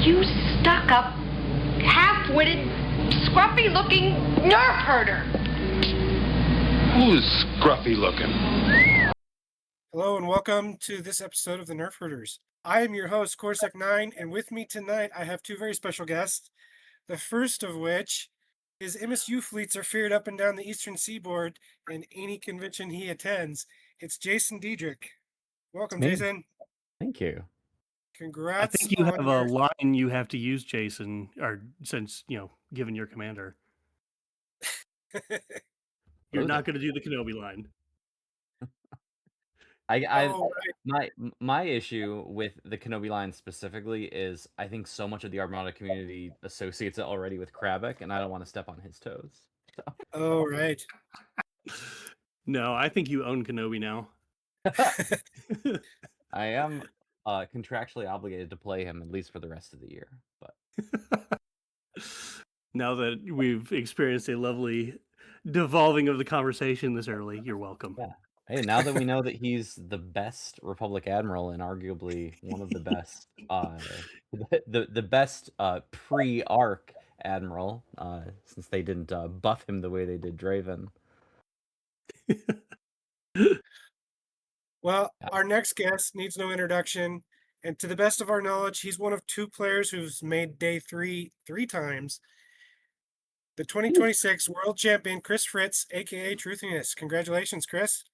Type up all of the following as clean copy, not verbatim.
You stuck-up, half-witted, scruffy-looking Nerf herder. Who's scruffy-looking? Hello and welcome to this episode of the Nerf Herders. I am your host, Corsac9, and with me tonight I have two very special guests. The first of which is MSU fleets are feared up and down the eastern seaboard in any convention he attends. It's Jason Dedrick. Welcome, Jason. Thank you. Congrats. I think you have a line you have to use, Jason, or since, given your commander. You're not going to do the Kenobi line. My issue with the Kenobi line specifically is I think so much of the Armada community associates it already with Kravik, and I don't want to step on his toes. So. Oh, right. No, I think you own Kenobi now. I am contractually obligated to play him at least for the rest of the year. But now that we've experienced a lovely devolving of the conversation this early, you're welcome. Yeah. Hey, now that we know that he's the best Republic Admiral and arguably one of the best, the best pre-arc Admiral, since they didn't buff him the way they did Draven. Well, our next guest needs no introduction, and to the best of our knowledge, he's one of two players who's made day three times. The 2026 World Champion, Chris Fritz, aka Truthiness. Congratulations, Chris.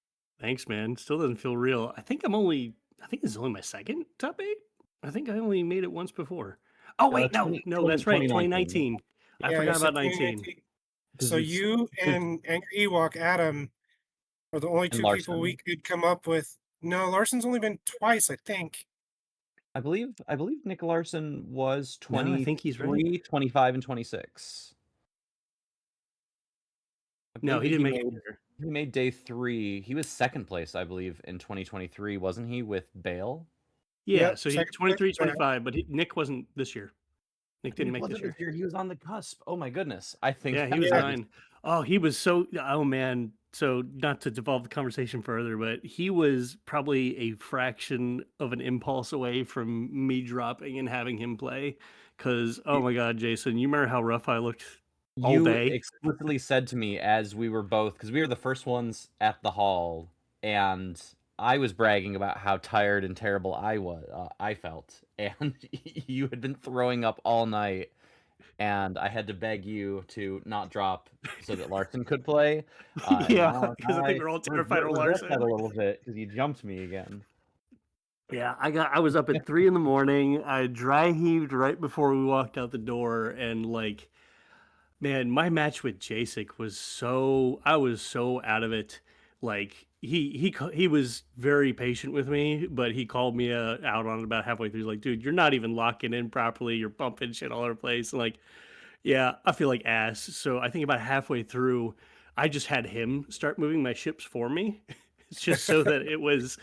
Thanks, man. Still doesn't feel real. I think this is only my second top 8. I think I only made it once before. Oh, wait, no, that's right, 2019. I forgot about 19. So you and Angry Ewok, Adam, are the only two people we could come up with. No, Larson's only been twice, I think. I believe Nick Larson was 23, no, I think he's right. 25, and 26. No, he didn't make it. He made day 3. He was second place, I believe, in 2023, wasn't he, with Bale? Yeah, Yep, so he 23, 25, but Nick wasn't this year. Nick didn't make this year. He was on the cusp. Oh my goodness. I think he was 9. Oh, he was so man. So not to devolve the conversation further, but he was probably a fraction of an impulse away from me dropping and having him play. Because, oh my God, Jason, you remember how rough I looked all day? You explicitly said to me as we were both, because we were the first ones at the hall, and I was bragging about how tired and terrible I felt, and you had been throwing up all night, and I had to beg you to not drop so that Larson could play. Yeah, because I think we're all terrified of Larson. A little bit because you jumped me again. Yeah, I was up at 3 a.m. I dry heaved right before we walked out the door, and man, my match with Jasek was I was so out of it. He was very patient with me, but he called me out on it about halfway through. He's like, dude, you're not even locking in properly. You're bumping shit all over the place. And yeah, I feel like ass. So I think about halfway through, I just had him start moving my ships for me. It's just so that it was,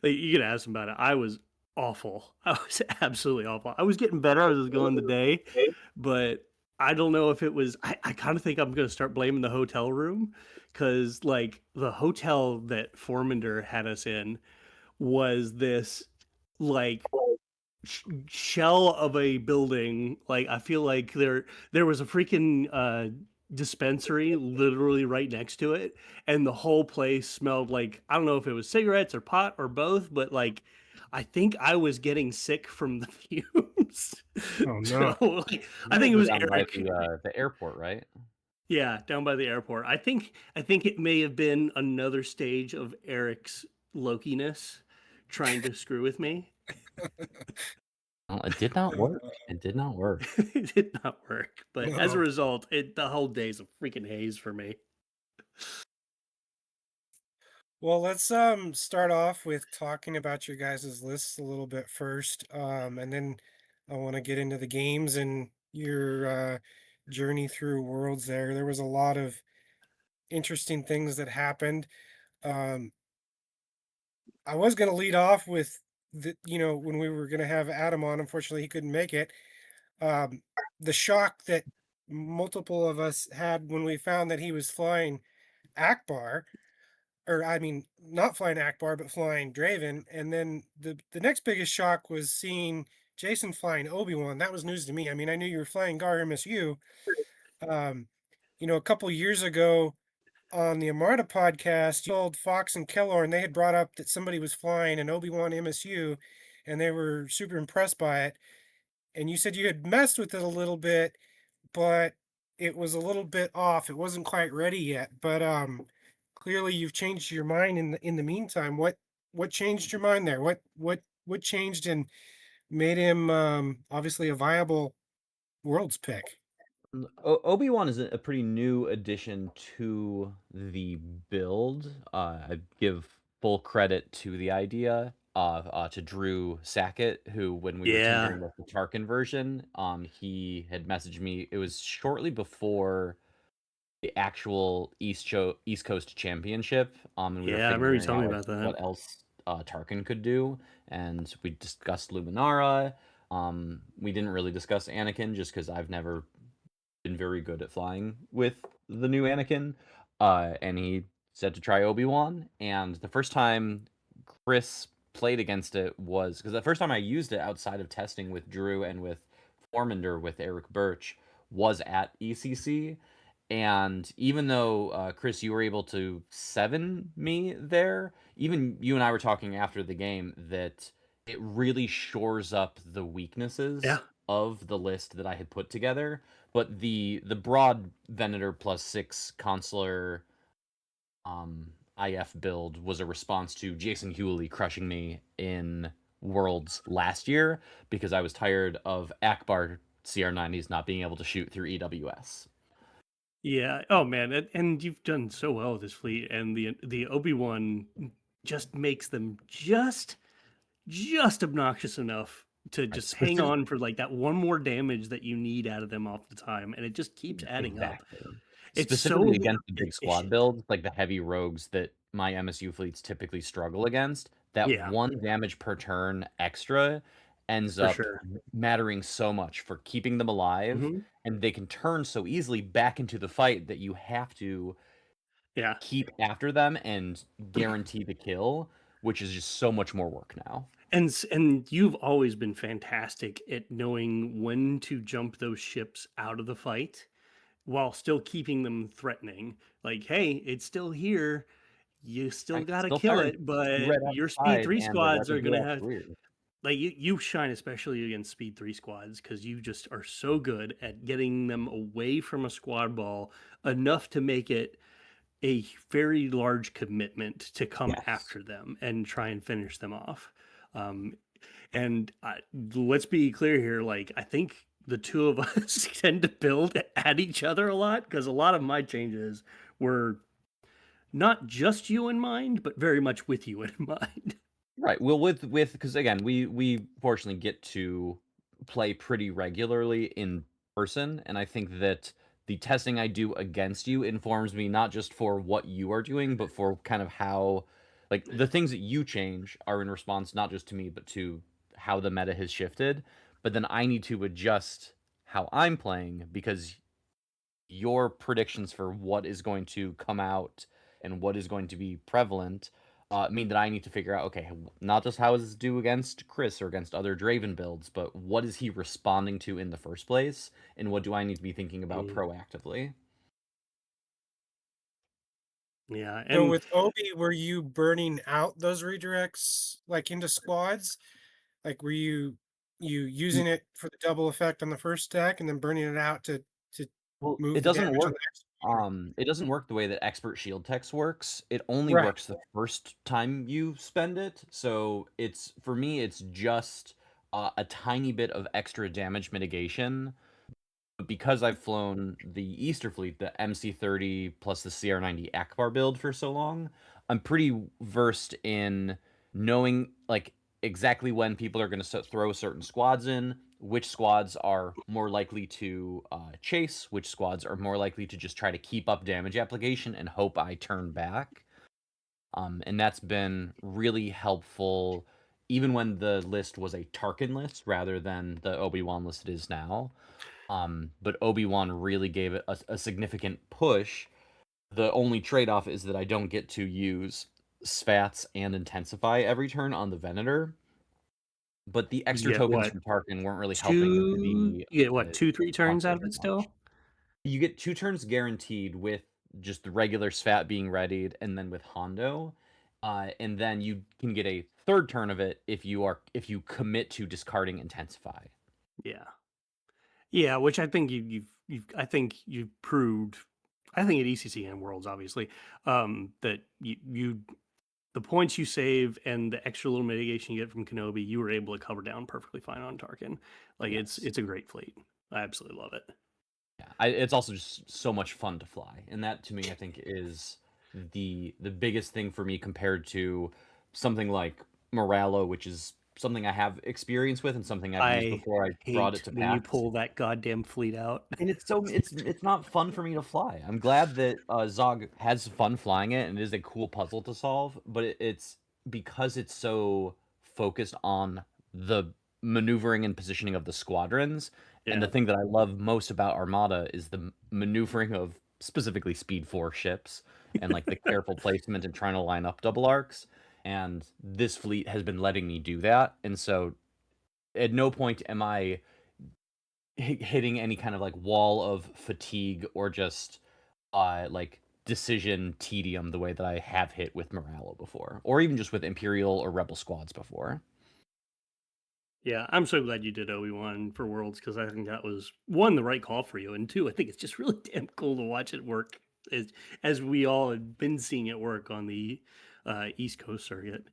you can ask him about it. I was awful. I was absolutely awful. I was getting better as I was going the day, but I don't know if it was, I kind of think I'm going to start blaming the hotel room, because the hotel that Formander had us in was this shell of a building. I feel like there was a freaking dispensary literally right next to it, and the whole place smelled like, I don't know if it was cigarettes or pot or both, but I think I was getting sick from the fumes. Oh no! So, I think it was Eric. The airport, right? Yeah, down by the airport. I think it may have been another stage of Eric's Loki-ness trying to screw with me. Well, it did not work. It did not work. It did not work. But as a result, the whole day's a freaking haze for me. Well, let's start off with talking about your guys' lists a little bit first, and then I want to get into the games and your journey through Worlds. There was a lot of interesting things that happened. I was going to lead off with when we were going to have Adam on. Unfortunately, he couldn't make it. The shock that multiple of us had when we found that he was flying Akbar. Or I mean, not flying Akbar, but flying Draven. And then the next biggest shock was seeing Jason flying Obi-Wan, that was news to me. I mean, I knew you were flying Gar MSU. A couple years ago on the Amarda podcast, you told Fox and Kellor, and they had brought up that somebody was flying an Obi-Wan MSU, and they were super impressed by it. And you said you had messed with it a little bit, but it was a little bit off. It wasn't quite ready yet. But clearly you've changed your mind in the meantime. What changed your mind there? What changed and made him obviously a viable world's pick? Obi-Wan is a pretty new addition to the build. I give full credit to the idea to Drew Sackett, who, when we were Yeah. tinkering with the Tarkin version, he had messaged me. It was shortly before the actual East Coast Championship, and we were Yeah, I remember you figuring telling me out about that. what else Tarkin could do, and we discussed Luminara. We didn't really discuss Anakin just because I've never been very good at flying with the new Anakin, and he said to try Obi-Wan. And the first time Chris played against it was because the first time I used it outside of testing with Drew and with Formander with Eric Birch was at ECC. And even though Chris, you were able to 7 me there, even you and I were talking after the game that it really shores up the weaknesses Yeah. of the list that I had put together. But the broad Venator +6 consular IF build was a response to Jason Hewley crushing me in Worlds last year because I was tired of Akbar CR90s not being able to shoot through EWS. Yeah. Oh man, and you've done so well with this fleet, and the Obi-Wan just makes them just obnoxious enough to just hang on for like that one more damage that you need out of them off the time, and it just keeps adding up. Exactly. It's Specifically so against the big squad efficient. builds, like the heavy rogues that my MSU fleets typically struggle against, that Yeah, 1 damage per turn extra ends for up sure. mattering so much for keeping them alive, Hmm. and they can turn so easily back into the fight that you have to Yeah. keep after them and guarantee the kill, which is just so much more work now. And you've always been fantastic at knowing when to jump those ships out of the fight while still keeping them threatening. Like, hey, it's still here. You still I can gotta still kill turn it, but right your speed outside 3 and the squads are weapons are gonna at the have rear. like you shine especially against speed 3 squads because you just are so good at getting them away from a squad ball enough to make it a very large commitment to come Yes. after them and try and finish them off. Um, and let's be clear here, like I think the two of us tend to build at each other a lot because a lot of my changes were not just you in mind, but very much with you in mind. Right. Well, with because again, we fortunately get to play pretty regularly in person, and I think that the testing I do against you informs me not just for what you are doing, but for kind of how, like, the things that you change are in response not just to me, but to how the meta has shifted. But then I need to adjust how I'm playing because your predictions for what is going to come out and what is going to be prevalent mean that I need to figure out, okay, not just how does this do against Chris or against other Draven builds, but what is he responding to in the first place, and what do I need to be thinking about proactively? Yeah, So and with Obi, were you burning out those redirects like into squads? Like were you using it for the double effect on the first stack and then burning it out to Well, it move the doesn't damage on work. the next one? It doesn't work the way that Expert Shield Text works. It only Right. works the first time you spend it. So it's for me, it's just a tiny bit of extra damage mitigation. But because I've flown the Easter fleet, the MC30 plus the CR90 Akbar build for so long, I'm pretty versed in knowing like exactly when people are going to throw certain squads in, which squads are more likely to chase, which squads are more likely to just try to keep up damage application and hope I turn back. And that's been really helpful, even when the list was a Tarkin list rather than the Obi-Wan list it is now. But Obi-Wan really gave it a significant push. The only trade-off is that I don't get to use Spats and Intensify every turn on the Venator. but the You extra get tokens what? from Tarkin weren't really helping You get what, 2-3 turns out of conflict it as much. still? You get 2 turns guaranteed with just the regular Svat being readied, and then with Hondo, and then you can get a 3rd turn of it if you commit to discarding Intensify. Yeah. Yeah, which I think you've proved, I think at ECC and Worlds, obviously, that you the points you save and the extra little mitigation you get from Kenobi, you were able to cover down perfectly fine on Tarkin. Like Yes. it's a great fleet. I absolutely love it. Yeah, it's also just so much fun to fly, and that to me I think is the biggest thing for me compared to something like Moralo, which is something I have experience with and something I've used I before I brought it hate to when you PAX. pull that goddamn fleet out. And it's not fun for me to fly. I'm glad that Zog has fun flying it and it is a cool puzzle to solve, but it's because it's so focused on the maneuvering and positioning of the squadrons. And the Yeah. thing that I love most about Armada is the maneuvering of specifically Speed 4 ships and like the careful placement and trying to line up double arcs. And this fleet has been letting me do that. And so at no point am I hitting any kind of like wall of fatigue or just like decision tedium the way that I have hit with Moralo before, or even just with Imperial or Rebel squads before. Yeah, I'm so glad you did Obi-Wan for Worlds, because I think that was, one, the right call for you, and two, I think it's just really damn cool to watch it work as we all had been seeing it work on the East Coast circuit.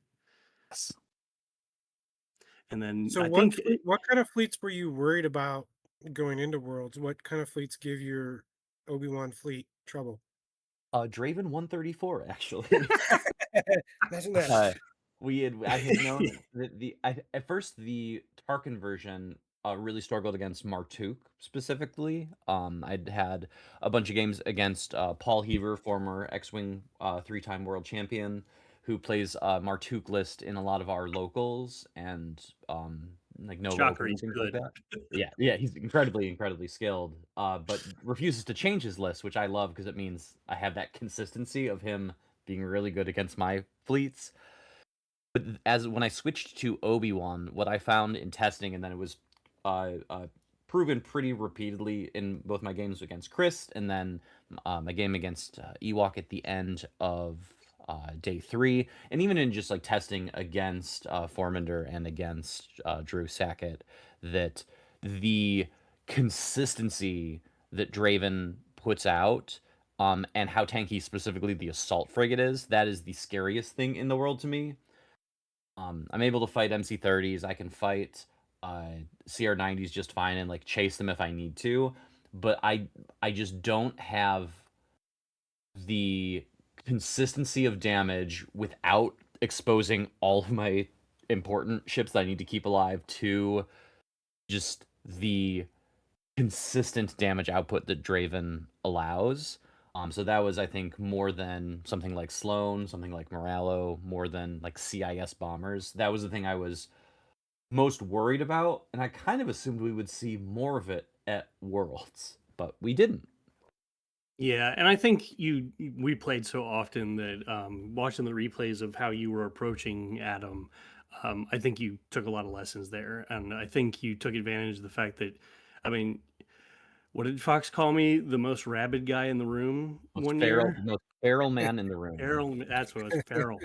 Yes. And then So I think what kind of fleets were you worried about going into Worlds? What kind of fleets give your Obi-Wan fleet trouble? Draven 134 actually. Imagine that. I had known at first the Tarkin version really struggled against Martuk specifically. I'd had a bunch of games against Paul Heaver, former X-Wing 3-time world champion, who plays Martuk list in a lot of our locals and like no Shocker, locals and he's things good. like that. Yeah, he's incredibly skilled, but refuses to change his list, which I love because it means I have that consistency of him being really good against my fleets. But as when I switched to Obi-Wan, what I found in testing, and then it was proven pretty repeatedly in both my games against Chris, and then my game against Ewok at the end of day 3, and even in just like testing against Formander and against Drew Sackett, that the consistency that Draven puts out, and how tanky specifically the assault frigate is, that is the scariest thing in the world to me. I'm able to fight MC30s. I can fight CR90s just fine and like chase them if I need to, but I just don't have the consistency of damage without exposing all of my important ships that I need to keep alive to just the consistent damage output that Draven allows. So that was, I think, more than something like Sloan, something like Moralo, more than like CIS bombers. That was the thing I was most worried about, and I kind of assumed we would see more of it at Worlds, but we didn't. Yeah, and I think we played so often that watching the replays of how you were approaching Adam, I think you took a lot of lessons there, and I think you took advantage of the fact that, I mean, what did Fox call me? The most rabid guy in the room one year? Most feral man in the room. Feral, that's what it was, feral.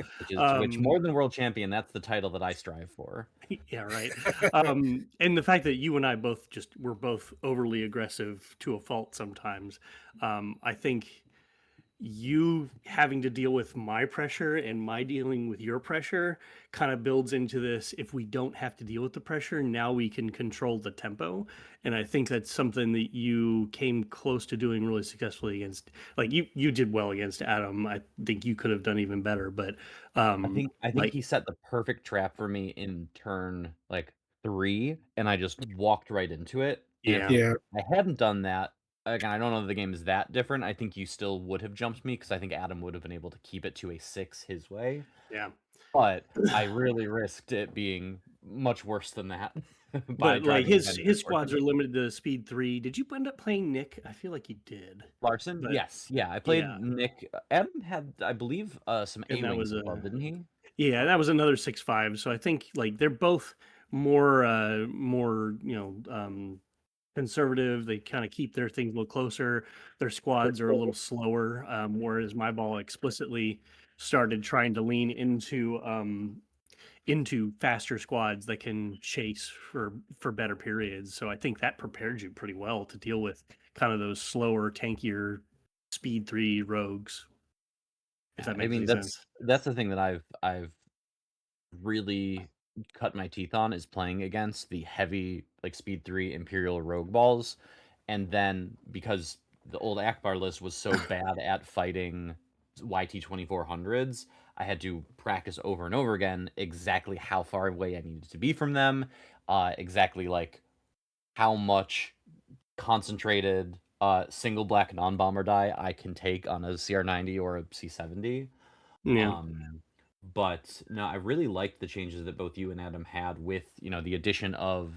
Which more than world champion, that's the title that I strive for. Yeah, right. And the fact that you and I were both overly aggressive to a fault sometimes, I think you having to deal with my pressure and my dealing with your pressure kind of builds into this. If we don't have to deal with the pressure, now we can control the tempo. And I think that's something that you came close to doing really successfully against, like you did well against Adam. I think you could have done even better, but I think like, he set the perfect trap for me in turn like 3, and I just walked right into it. And yeah. Yeah. if I hadn't done that, again, I don't know if the game is that different. I think you still would have jumped me because I think Adam would have been able to keep it to a 6 his way. Yeah. But I really risked it being much worse than that. But like driving his Vendor squads towards are limited to speed 3. Did you end up playing Nick? I feel like you did. Larson? But Yes. Yeah, I played yeah, Nick. Adam had, I believe, some and that A-Wings was as well, didn't he? yeah, that was another 6-5. So I think like they're both more conservative. They kind of keep their things a little closer. Their squads are a little slower, whereas my ball explicitly started trying to lean into faster squads that can chase for better periods. So I think that prepared you pretty well to deal with kind of those slower, tankier speed 3 rogues. If that I makes mean, any sense. that's the thing that I've really cut my teeth on is playing against the heavy like speed 3 Imperial Rogue balls. And then because the old Akbar list was so bad at fighting YT-2400s, I had to practice over and over again exactly how far away I needed to be from them, exactly like how much concentrated single black non-bomber die I can take on a CR90 or a C70. Yeah. But no, I really liked the changes that both you and Adam had with, the addition of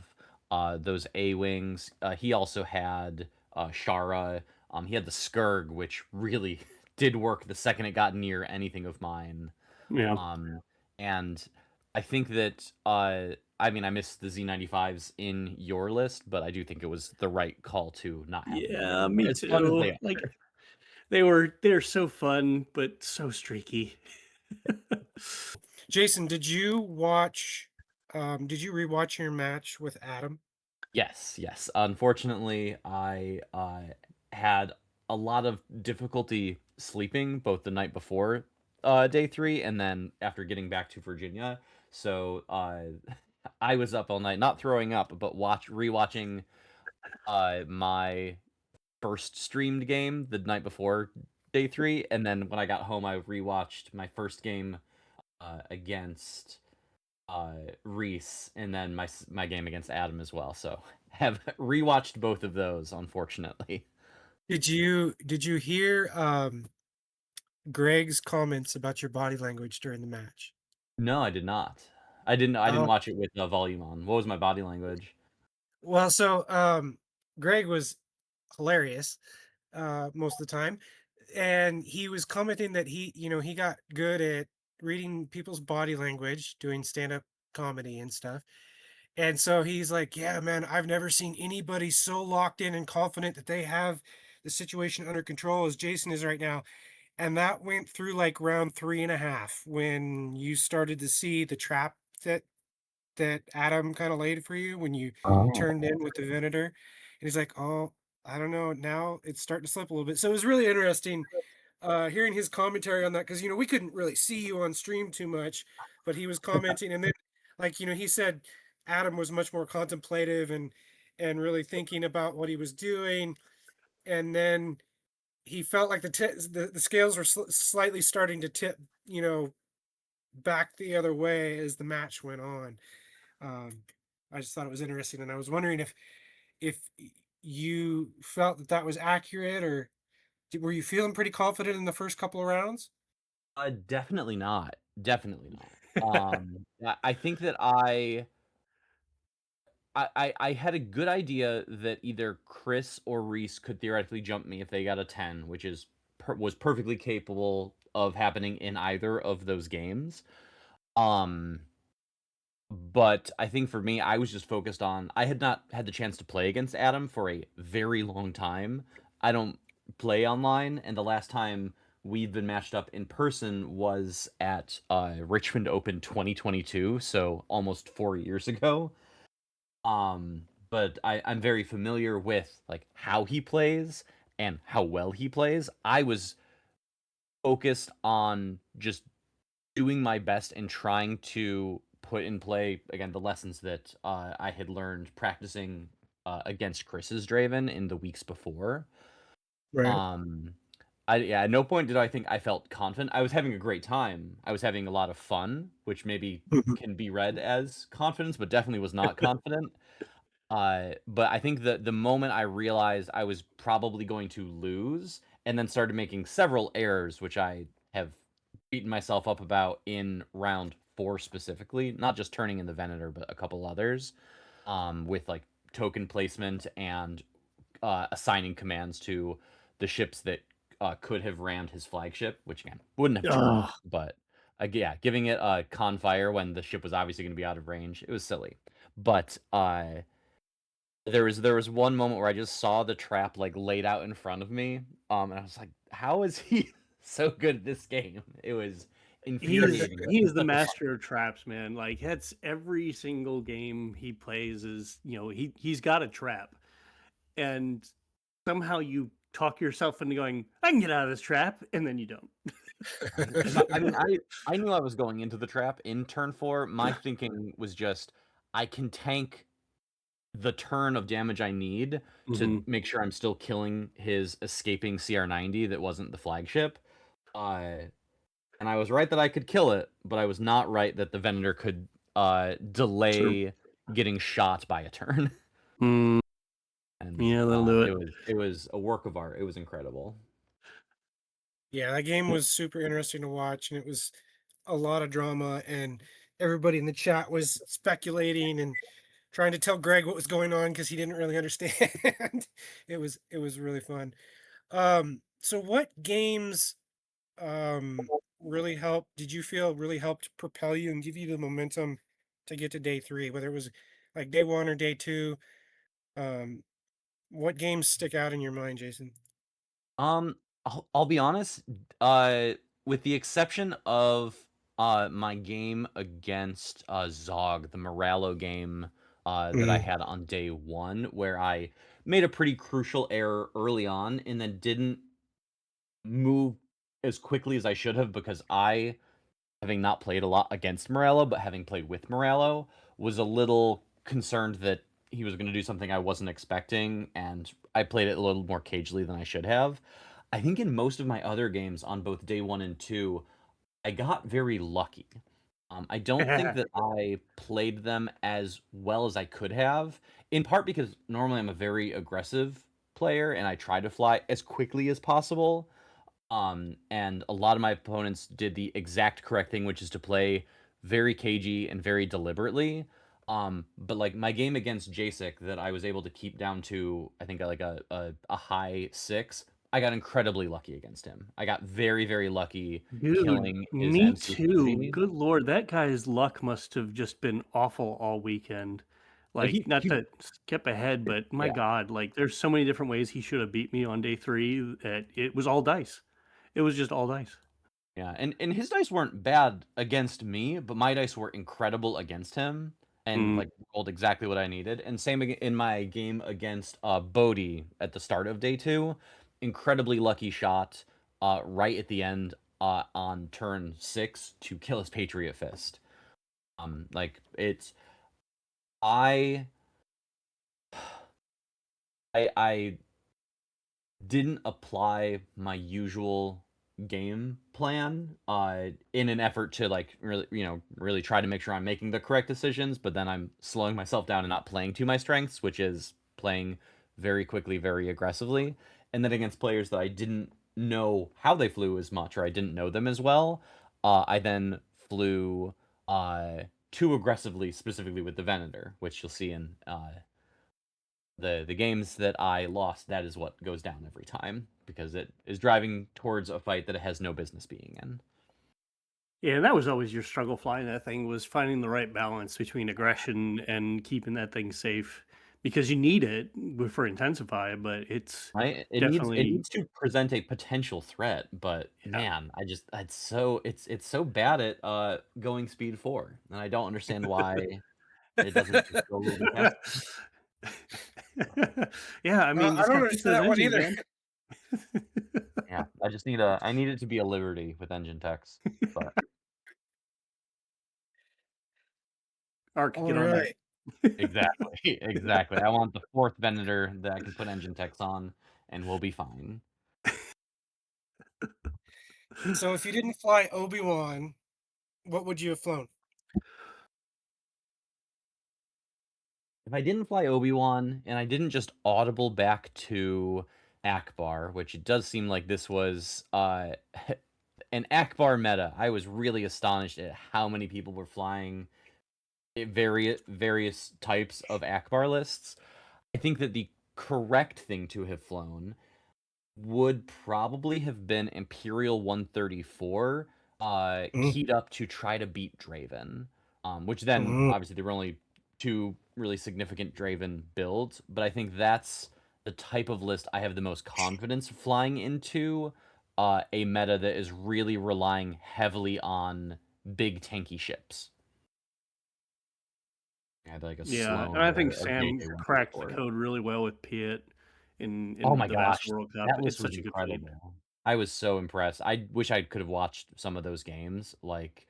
those A-wings. He also had Shara. He had the Skurg, which really did work the second it got near anything of mine. Yeah. And I think that I mean, I missed the Z95s in your list, but I do think it was the right call to not have them. Yeah, me As fun as too. they are. Like they're so fun, but so streaky. Jason, did you rewatch your match with Adam? Yes, yes. Unfortunately, I had a lot of difficulty sleeping both the night before day 3 and then after getting back to Virginia. So I was up all night, not throwing up, but rewatching my first streamed game the night before day 3, and then when I got home, I rewatched my first game against Reese, and then my game against Adam as well. So have rewatched both of those, unfortunately. Did you hear Greg's comments about your body language during the match? No, I did not. I didn't Oh, watch it with the volume on. What was my body language? well, so Greg was hilarious most of the time, and he was commenting that he got good at reading people's body language, doing stand-up comedy and stuff. And so he's like, "Yeah, man, I've never seen anybody so locked in and confident that they have the situation under control as Jason is right now." And that went through like round 3.5 when you started to see the trap that Adam kind of laid for you when you turned in with the Venator. And he's like, "Oh, I don't know. Now it's starting to slip a little bit." So it was really interesting hearing his commentary on that because we couldn't really see you on stream too much, but he was commenting, and then he said Adam was much more contemplative and really thinking about what he was doing, and then he felt like the scales were slightly starting to tip, back the other way as the match went on. I just thought it was interesting, and I was wondering if you felt that was accurate, or were you feeling pretty confident in the first couple of rounds? Definitely not. Definitely not. I think that I had a good idea that either Chris or Reese could theoretically jump me if they got a 10, which was perfectly capable of happening in either of those games. But I think for me, I was just focused on I had not had the chance to play against Adam for a very long time. I don't play online, and the last time we'd been matched up in person was at Richmond Open 2022, so almost 4 years ago. But I'm very familiar with like how he plays and how well he plays. I was focused on just doing my best and trying to put in play again the lessons that I had learned practicing against Chris's Draven in the weeks before. Right. At no point did I think I felt confident. I was having a great time. I was having a lot of fun, which maybe can be read as confidence, but definitely was not confident. But I think that the moment I realized I was probably going to lose, and then started making several errors, which I have beaten myself up about in round 4 specifically, not just turning in the Venator, but a couple others, with like token placement and assigning commands to the ships that could have rammed his flagship, which again wouldn't have turned, but yeah, giving it a con fire when the ship was obviously going to be out of range, it was silly. but there was one moment where I just saw the trap like laid out in front of me, and I was like, "How is he so good at this game?" It was infuriating. He is It's the such a fun master of traps, man. Like that's every single game he plays is, he's got a trap. And somehow you talk yourself into going, I can get out of this trap, and then you don't. I mean, I knew I was going into the trap in turn 4. My thinking was just, I can tank the turn of damage I need to make sure I'm still killing his escaping CR90 that wasn't the flagship. And I was right that I could kill it, but I was not right that the vendor could delay getting shot by a turn. Mm, And yeah, that'll do it. it was a work of art. It was incredible. Yeah, that game was super interesting to watch, and it was a lot of drama, and everybody in the chat was speculating and trying to tell Greg what was going on because he didn't really understand. It was really fun. So what games really helped, did you feel really helped propel you and give you the momentum to get to day 3, whether it was like day 1 or day 2? What games stick out in your mind, Jason? I'll be honest, with the exception of my game against Zog, the Moralo game that I had on day 1, where I made a pretty crucial error early on and then didn't move as quickly as I should have because I, having not played a lot against Morello, but having played with Morello, was a little concerned that he was going to do something I wasn't expecting, and I played it a little more cagely than I should have. I think in most of my other games on both day 1 and 2, I got very lucky. I don't think that I played them as well as I could have, in part because normally I'm a very aggressive player and I try to fly as quickly as possible. And a lot of my opponents did the exact correct thing, which is to play very cagey and very deliberately. But like my game against Jacek that I was able to keep down to, I think like a high 6. I got incredibly lucky against him. I got very, very lucky killing his me MC. too. Good Lord, that guy's luck must have just been awful all weekend. Like, not to skip ahead, but my God, like, there's so many different ways he should have beat me on day 3 that it was all dice. It was just all dice. Yeah, and his dice weren't bad against me, but my dice were incredible against him, and like rolled exactly what I needed. And same in my game against Bodhi at the start of day 2, incredibly lucky shot right at the end on turn 6 to kill his Patriot Fist. Like it's I I didn't apply my usual game plan in an effort to like really try to make sure I'm making the correct decisions, but then I'm slowing myself down and not playing to my strengths, which is playing very quickly, very aggressively. And then against players that I didn't know how they flew as much or I didn't know them as well, I then flew too aggressively, specifically with the Venator, which you'll see in the games that I lost. That is what goes down every time because it is driving towards a fight that it has no business being in. Yeah, that was always your struggle flying that thing, was finding the right balance between aggression and keeping that thing safe, because you need it for intensify, but it's right. It definitely needs to present a potential threat, but man, it's so bad at going speed 4, and I don't understand why it doesn't just go a little bit faster. Yeah, I mean, I just don't gotta fix understand those that one engines, either. man. Yeah, I need it to be a Liberty with engine techs, but Ark, All get on that. right. exactly. I want the 4th Venator that I can put engine techs on, and we'll be fine. So if you didn't fly Obi-Wan, what would you have flown? If I didn't fly Obi-Wan and I didn't just audible back to Akbar, which it does seem like this was an Akbar meta, I was really astonished at how many people were flying various types of Akbar lists. I think that the correct thing to have flown would probably have been Imperial 134, keyed up to try to beat Draven. Which then obviously there were only 2 really significant Draven build, but I think that's the type of list I have the most confidence flying into, a meta that is really relying heavily on big tanky ships. I had like a Yeah, Sloan and I or think a Sam JJ cracked the 134. code really well with Piet Oh in my the gosh, Vassal World Cup. that list It's was such a good fleet. incredible. I was so impressed. I wish I could have watched some of those games. Like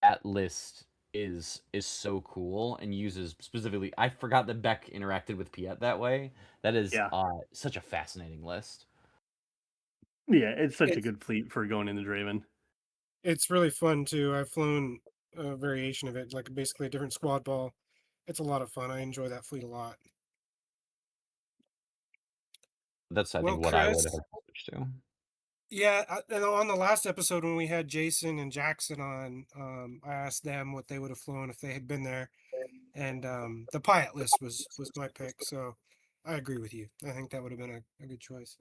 that list is so cool and uses specifically. I forgot that Beck interacted with Piet that way. That is Yeah. such a fascinating list. Yeah, it's such a It's good fleet for going into Draven. it's really fun too. I've flown a variation of it, like basically a different squad ball. It's a lot of fun. I enjoy that fleet a lot. That's I Well, think what I would Chris, have switched to. yeah, and on the last episode when we had Jason and Jackson on, I asked them what they would have flown if they had been there, and the Piat list was my pick. So I agree with you. I think that would have been a good choice.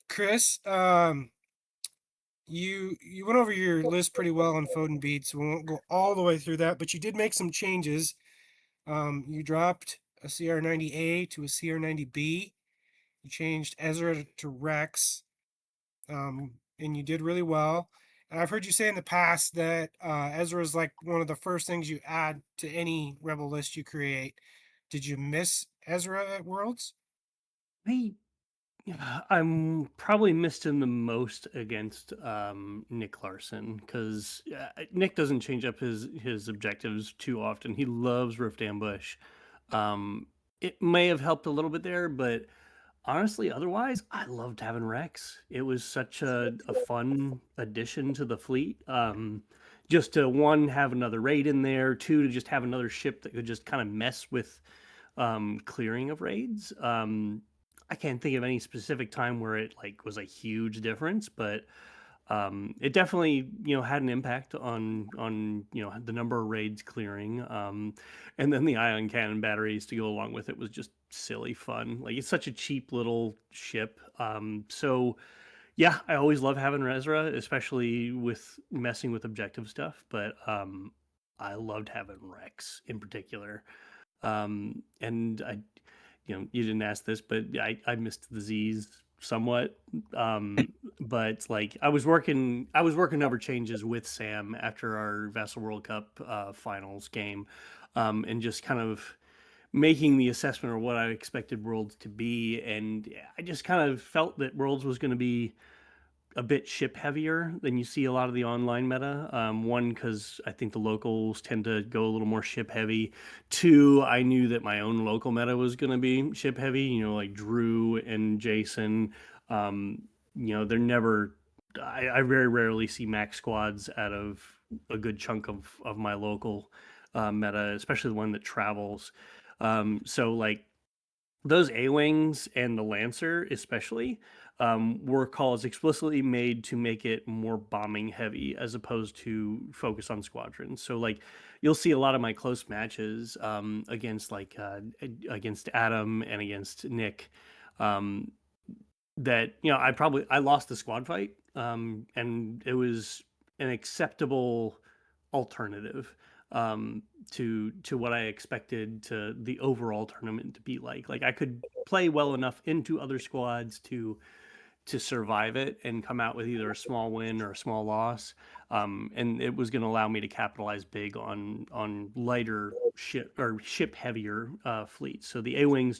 Chris, you went over your list pretty well on Foden Beat, so we won't go all the way through that, but you did make some changes. You dropped a CR90A to a CR90B. You changed Ezra to Rex, and you did really well. And I've heard you say in the past that Ezra is like one of the first things you add to any Rebel list you create. Did you miss Ezra at Worlds? I'm probably missed him the most against Nick Larson because Nick doesn't change up his objectives too often. He loves Rift Ambush. Um, it may have helped a little bit there, but honestly, otherwise, I loved having Rex. It was such a fun addition to the fleet. Just to one, have another raid in there, two, to just have another ship that could just kind of mess with clearing of raids. I can't think of any specific time where it like was a huge difference, but it definitely had an impact on the number of raids clearing. And then the ion cannon batteries to go along with it was just silly fun. Like it's such a cheap little ship. So yeah, I always love having Ezra, especially with messing with objective stuff. But I loved having Rex in particular. And you didn't ask this, but I missed the Z's somewhat. But like I was working over changes with Sam after our Vassal World Cup finals game, and just kind of making the assessment of what I expected Worlds to be, and I just kind of felt that Worlds was going to be a bit ship heavier than you see a lot of the online meta. One, because I think the locals tend to go a little more ship heavy. Two, I knew that my own local meta was going to be ship heavy. Like Drew and Jason. They're never. I very rarely see max squads out of a good chunk of my local meta, especially the one that travels. So like those A-Wings and the Lancer especially were calls explicitly made to make it more bombing heavy as opposed to focus on squadrons. So like you'll see a lot of my close matches against against Adam and against Nick that I lost the squad fight and it was an acceptable alternative to what I expected to the overall tournament to be like. Like I could play well enough into other squads to survive it and come out with either a small win or a small loss. And it was going to allow me to capitalize big on lighter ship heavier fleets. So the A-Wings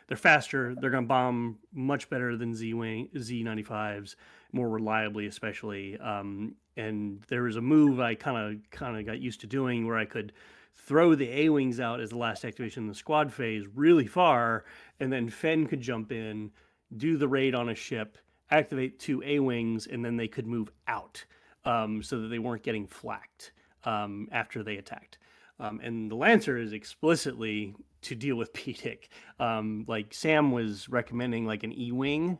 they're faster. They're going to bomb much better than Z95s, more reliably, especially. And there was a move I kind of got used to doing where I could throw the A-Wings out as the last activation in the squad phase really far, and then Fen could jump in, do the raid on a ship, activate 2 A-Wings, and then they could move out so that they weren't getting flacked after they attacked. And the Lancer is explicitly to deal with PTIC. Like Sam was recommending like an E-Wing,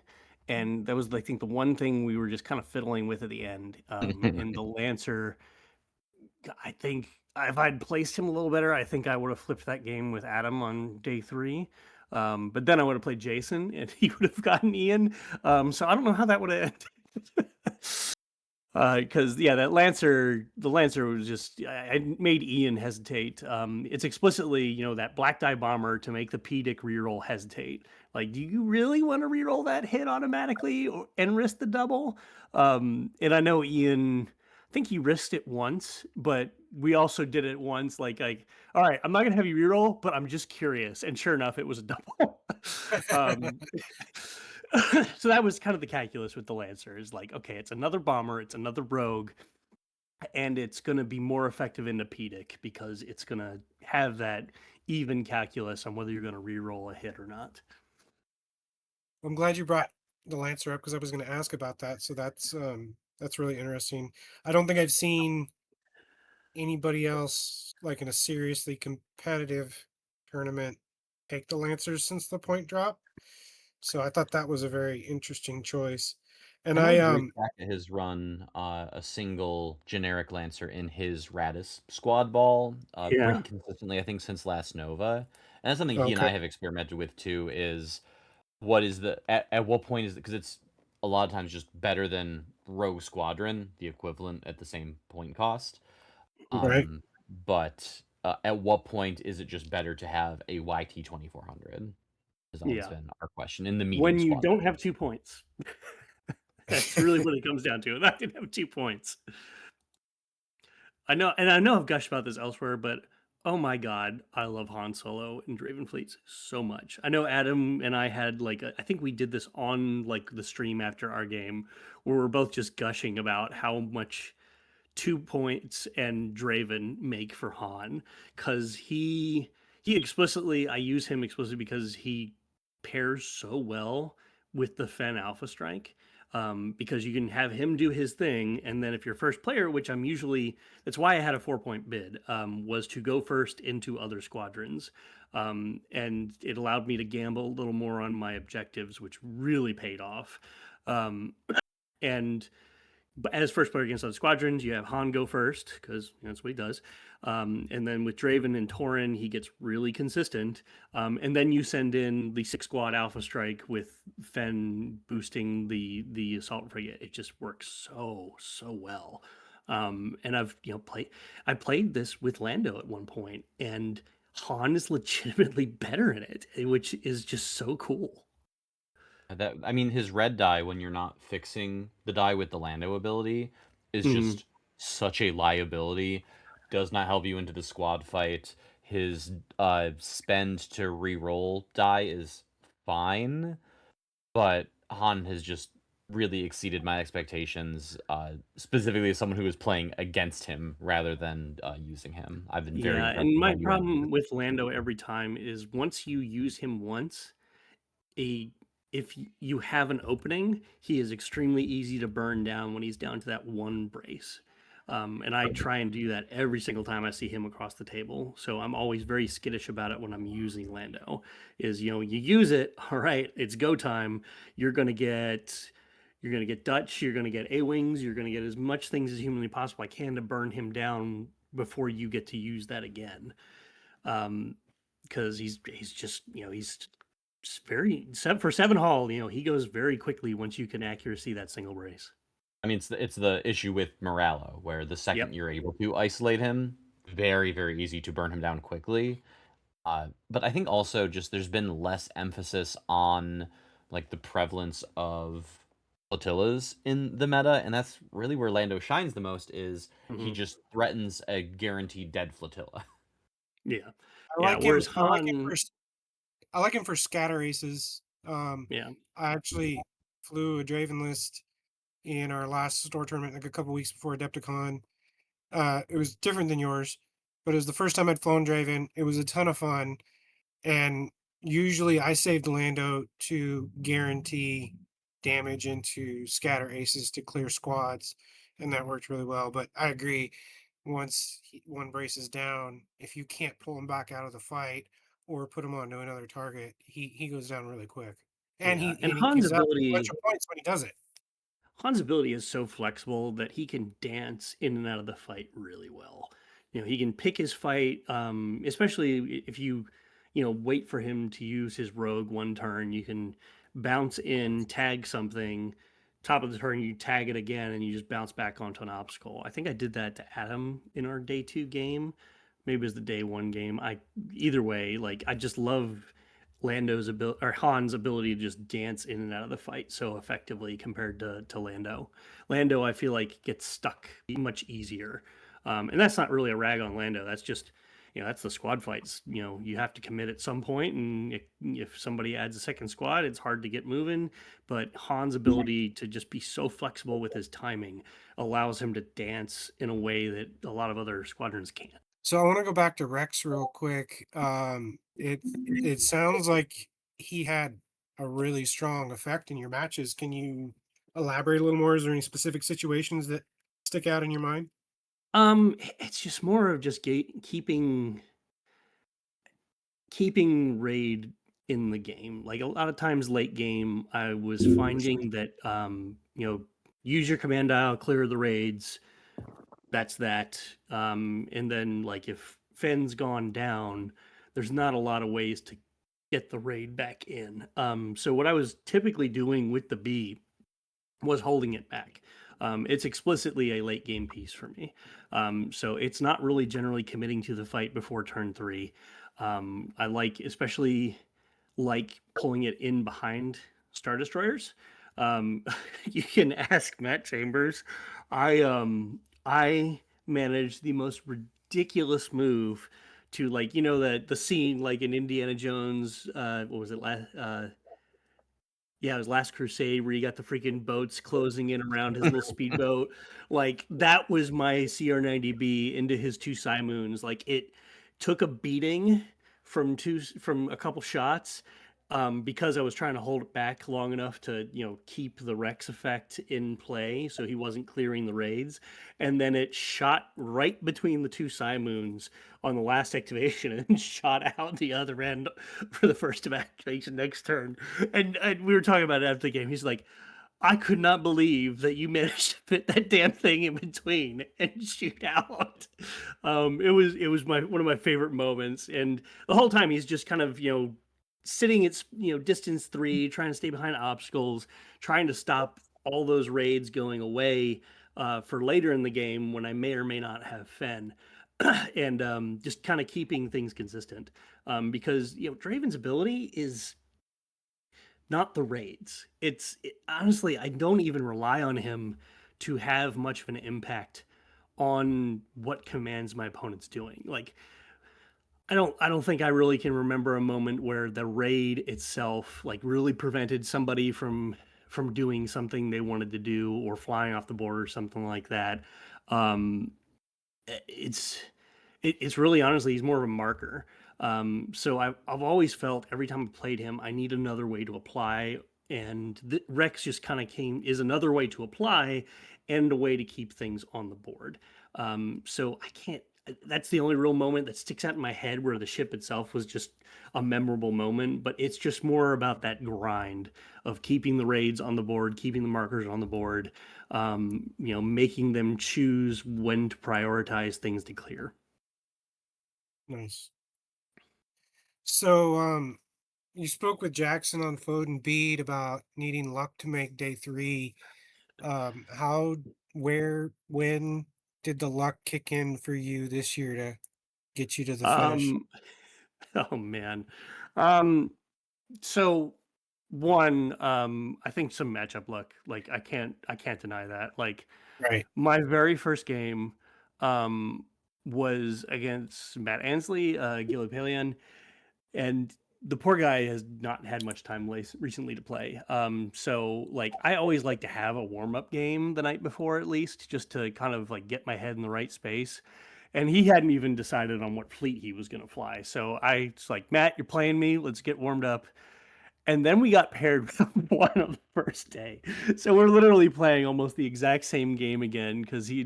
and that was I think the one thing we were just kind of fiddling with at the end. And the Lancer, I think if I'd placed him a little better, I think I would have flipped that game with Adam on day 3. But then I would have played Jason, and he would have gotten Ian. So I don't know how that would have ended. Because yeah, the Lancer was just I made Ian hesitate. It's explicitly that black die bomber to make the PDIC reroll hesitate. Like, do you really want to reroll that hit automatically and risk the double? And I know Ian, I think he risked it once, but we also did it once. Like, all right, I'm not gonna have you reroll, but I'm just curious. And sure enough, it was a double. So that was kind of the calculus with the Lancer. Is like, okay, it's another bomber, it's another rogue, and it's going to be more effective in the PDIC because it's going to have that even calculus on whether you're going to reroll a hit or not. I'm glad you brought the Lancer up because I was going to ask about that. So that's really interesting. I don't think I've seen anybody else like in a seriously competitive tournament take the Lancers since the point drop. So I thought that was a very interesting choice. And I know Drake Brackett has run a single generic Lancer in his Radis squad ball pretty consistently, I think, since last Nova. And that's something he and I have experimented with too, is what is at what point is it, because it's a lot of times just better than Rogue Squadron, the equivalent at the same point cost. Right. But at what point is it just better to have a YT 2400? Has always been our question in the medium when you squad. don't have 2 points. That's really what it comes down to. I didn't have 2 points. I know I've gushed about this elsewhere, but oh my god, I love Han Solo and Draven Fleets so much. I know Adam and I had I think we did this on the stream after our game, where we're both just gushing about how much 2 points and Draven make for Han, because he explicitly, I use him explicitly because he pairs so well with the Fen Alpha Strike. Because you can have him do his thing, and then if you're first player, which I'm usually, that's why I had a 4-point bid, was to go first into other squadrons, and it allowed me to gamble a little more on my objectives, which really paid off. And as first player against other squadrons, you have Han go first, because that's what he does. And then with Draven and Tauren, he gets really consistent. And then you send in the 6-squad Alpha Strike with Fen boosting the assault frigate. It just works so well. And I've I played this with Lando at one point, and Han is legitimately better in it, which is just so cool. I mean, his red die, when you're not fixing the die with the Lando ability, is just such a liability. Does not help you into the squad fight. His spend to re-roll die is fine, but Han has just really exceeded my expectations, specifically as someone who is playing against him rather than using him. I've been very impressed and with my how you problem with Lando every time is once you use him once, if you have an opening, he is extremely easy to burn down when he's down to that one brace. And I try and do that every single time I see him across the table. So I'm always very skittish about it when I'm using Lando. Is you use it, all right, it's go time. You're gonna get Dutch, you're gonna get A-wings, you're gonna get as much things as humanly possible I can to burn him down before you get to use that again. Because he's just he's very for 7 Hall, he goes very quickly once you can accuracy that single brace. I mean, it's the issue with Morello, where the second you're able to isolate him, very, very easy to burn him down quickly. But I think also just there's been less emphasis on the prevalence of flotillas in the meta, and that's really where Lando shines the most, is he just threatens a guaranteed dead flotilla. Yeah. I like him. I like him for scatter aces. I actually flew a Draven list in our last store tournament a couple weeks before Adepticon. It was different than yours, but it was the first time I'd flown Draven. It was a ton of fun, and usually I saved Lando to guarantee damage into scatter aces to clear squads, and that worked really well. But I agree, once one braces down, if you can't pull him back out of the fight or put him onto another target, he goes down really quick. And he Han's gives out a ability, bunch of points when he does it. Han's ability is so flexible that he can dance in and out of the fight really well. He can pick his fight, especially if you wait for him to use his rogue one turn. You can bounce in, tag something, top of the turn, you tag it again, and you just bounce back onto an obstacle. I think I did that to Adam in our day 2 game. Maybe it was the day 1 game. Either way, like I just love Lando's ability or Han's ability to just dance in and out of the fight so effectively compared to Lando. Lando, I feel like gets stuck much easier, and that's not really a rag on Lando. That's just that's the squad fights. You have to commit at some point, and if somebody adds a second squad, it's hard to get moving. But Han's ability to just be so flexible with his timing allows him to dance in a way that a lot of other squadrons can't. So I want to go back to Rex real quick. It sounds like he had a really strong effect in your matches. Can you elaborate a little more? Is there any specific situations that stick out in your mind? It's just more of just keeping raid in the game. Like a lot of times late game, I was finding that use your command dial, clear the raids. That's that. And then like if Fenn's gone down, there's not a lot of ways to get the raid back in. So what I was typically doing with the B was holding it back. It's explicitly a late game piece for me. So it's not really generally committing to the fight before turn 3. I especially like pulling it in behind Star Destroyers. You can ask Matt Chambers. I managed the most ridiculous move to the scene like in Indiana Jones. What was it? Yeah, it was Last Crusade where you got the freaking boats closing in around his little speedboat. Like that was my CR90B into his 2 Simoons. Like it took a beating from a couple shots because I was trying to hold it back long enough to keep the Rex effect in play so he wasn't clearing the raids, and then it shot right between the 2 Simoons on the last activation and shot out the other end for the first activation next turn. And we were talking about it after the game. He's like, I could not believe that you managed to fit that damn thing in between and shoot out. It was one of my favorite moments, and the whole time he's just kind of sitting at distance 3, trying to stay behind obstacles, trying to stop all those raids going away for later in the game when I may or may not have Fenn, and just kind of keeping things consistent because Draven's ability is not the raids. Honestly, I don't even rely on him to have much of an impact on what commands my opponent's doing. Like I don't think I really can remember a moment where the raid itself like really prevented somebody from doing something they wanted to do or flying off the board or something like that. It's really honestly he's more of a marker. So I've always felt every time I played him, I need another way to apply, and Rex just kind of is another way to apply and a way to keep things on the board. So I can't. That's the only real moment that sticks out in my head where the ship itself was just a memorable moment, but it's just more about that grind of keeping the raids on the board, keeping the markers on the board, making them choose when to prioritize things to clear. Nice. So, you spoke with Jackson on Foden Bead about needing luck to make day 3. How, where, when did the luck kick in for you this year to get you to the finish? Oh man. So one, I think some matchup luck. Like I can't deny that. Like Right. my very first game was against Matt Ansley, Gilipalian, and the poor guy has not had much time recently to play. So like I always like to have a warm-up game the night before at least, just to kind of like get my head in the right space. And he hadn't even decided on what fleet he was going to fly. So I was like, Matt, you're playing me. Let's get warmed up. And then we got paired with one on the first day. So we're literally playing almost the exact same game again because he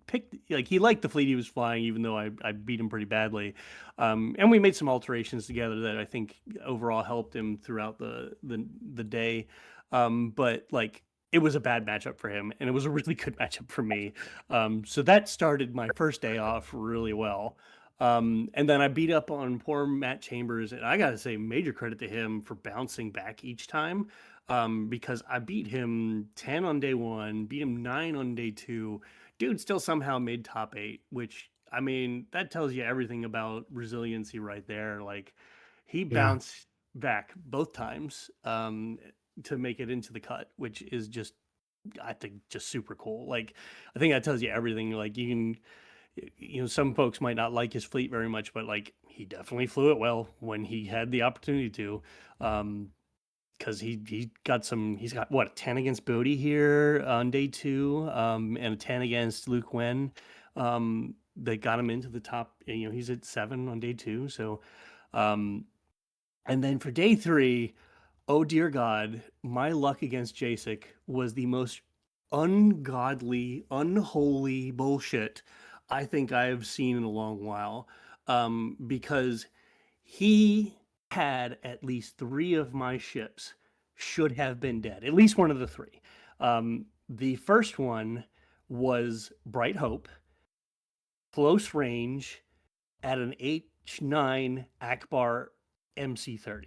picked, like, he liked the fleet he was flying, even though I beat him pretty badly. And we made some alterations together that I think overall helped him throughout the day. But like, it was a bad matchup for him, and it was a really good matchup for me. So that started my first day off really well. And then I beat up on poor Matt Chambers, and I gotta say, major credit to him for bouncing back each time. because I beat him 10 on day 1, beat him 9 on day 2. Dude still somehow made top 8, which, I mean, that tells you everything about resiliency right there. Like, he Yeah. bounced back both times to make it into the cut, which is just, I think, just super cool. Like, I think that tells you everything. Like, some folks might not like his fleet very much, but like, he definitely flew it well when he had the opportunity to. Because he's got what, a 10 against Bodhi here on day 2, and a 10 against Luke Wen. That got him into the top. He's at 7 on day 2. So, and then for day 3, oh dear God, my luck against Jasek was the most ungodly, unholy bullshit I think I've seen in a long while. Because he had at least 3 of my ships should have been dead. At least one of the 3. The first one was Bright Hope, close range at an H9 Akbar MC30.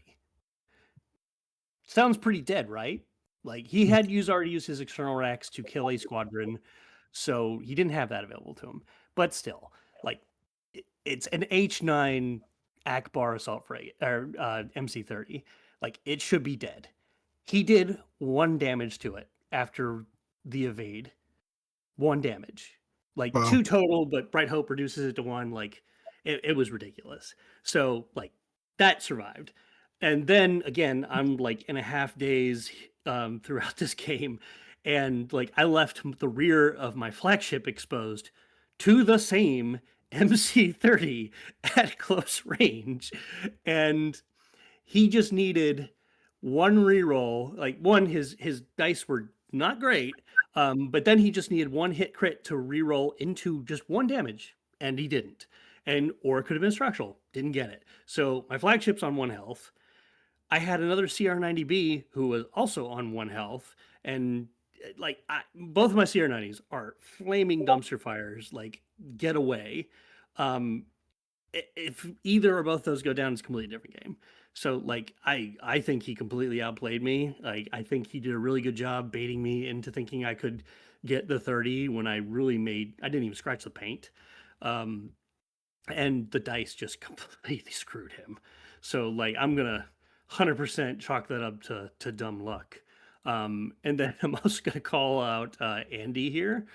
Sounds pretty dead, right? Like, he had already used his external racks to kill a squadron, so he didn't have that available to him. But still, like, it's an H9 Akbar assault frigate or MC30. Like, it should be dead. He did 1 damage to it after the evade. 1 damage. Like, Wow. 2 total, but Bright Hope reduces it to 1. Like, it was ridiculous. So, like, that survived. And then again, I'm like in a half days throughout this game, and like, I left the rear of my flagship exposed to the same MC30 at close range, and he just needed 1 reroll. Like, one, his dice were not great, but then he just needed 1 hit crit to reroll into just 1 damage, and he didn't. Or it could have been structural, didn't get it. So my flagship's on 1 health. I had another CR90B who was also on 1 health, and like, both of my CR90s are flaming dumpster fires. Like, get away. If either or both those go down, it's a completely different game. So like, I think he completely outplayed me. Like, I think he did a really good job baiting me into thinking I could get the 30 when I didn't even scratch the paint. And the dice just completely screwed him. So like, I'm gonna 100% chalk that up to dumb luck. And then I'm also gonna call out Andy here.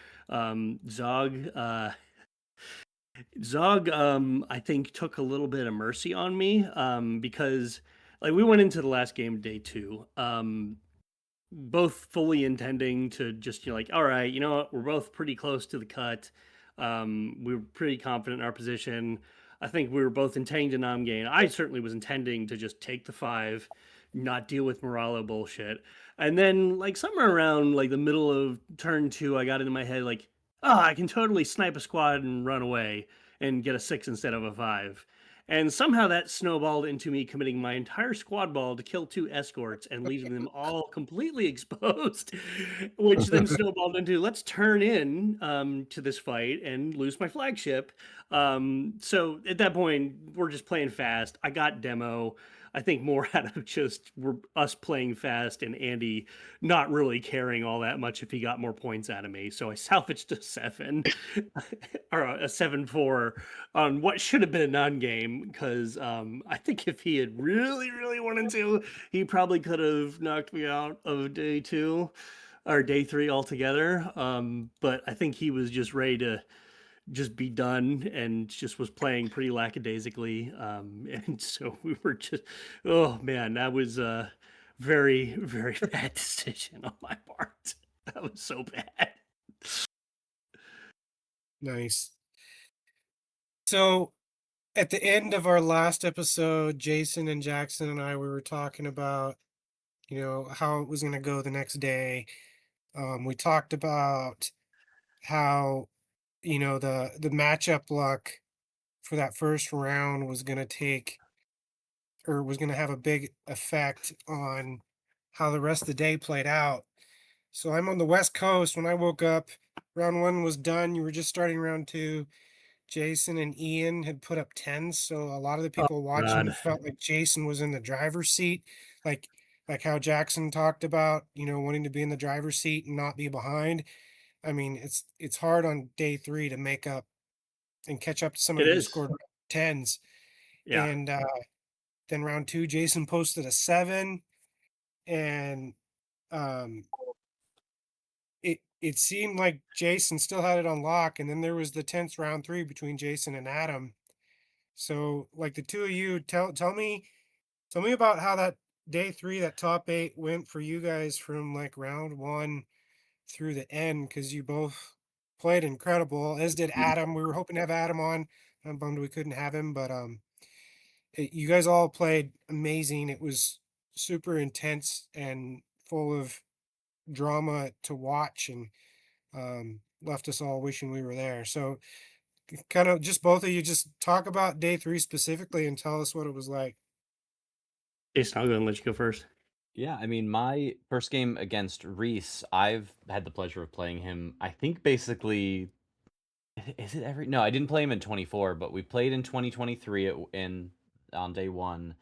Zog, I think, took a little bit of mercy on me, because like, we went into the last game day 2, both fully intending to just, like, all right, you know what, we're both pretty close to the cut. We were pretty confident in our position. I think we were both intending to non-gain. I certainly was intending to just take the 5, not deal with Moralo bullshit. And then, like, somewhere around like the middle of turn 2, I got into my head like, oh, I can totally snipe a squad and run away and get a 6 instead of a 5. And somehow that snowballed into me committing my entire squad ball to kill 2 escorts and leaving them all completely exposed, which then snowballed into, let's turn in to this fight and lose my flagship. So at that point, we're just playing fast. I got demo. I think more out of just us playing fast and Andy not really caring all that much if he got more points out of me. So I salvaged a 7 or a 7-4 on what should have been a non-game, because I think if he had really, really wanted to, he probably could have knocked me out of day 2 or day 3 altogether. But I think he was just ready to just be done and just was playing pretty lackadaisically. And so we were just, oh man, that was a very, very bad decision on my part. That was so bad. Nice. So at the end of our last episode, Jason and Jackson and I, we were talking about, how it was going to go the next day. We talked about how, the matchup luck for that first round was going to have a big effect on how the rest of the day played out. So I'm on the West Coast. When I woke up, round 1 was done. You were just starting round 2. Jason and Ian had put up 10s, so a lot of the people watching God. felt like Jason was in the driver's seat. Like, like how Jackson talked about, wanting to be in the driver's seat and not be behind. I mean, it's hard on day 3 to make up and catch up to It somebody who is. scored tens. Yeah. And then round 2, Jason posted a 7, and um, it seemed like Jason still had it on lock, and then there was the tense round 3 between Jason and Adam. So, like the two of you, tell me about how that day 3, that top 8 went for you guys from like round 1 through the end, because you both played incredible, as did Adam. We were hoping to have Adam on. I'm bummed we couldn't have him, but you guys all played amazing. It was super intense and full of drama to watch, and left us all wishing we were there. So, kind of just both of you just talk about day 3 specifically and tell us what it was like. Jason, I'll go and let you go first. Yeah, I mean, my first game against Reese, I've had the pleasure of playing him. I think basically, is it every? No, I didn't play him in 24, but we played in 2023 on day 1,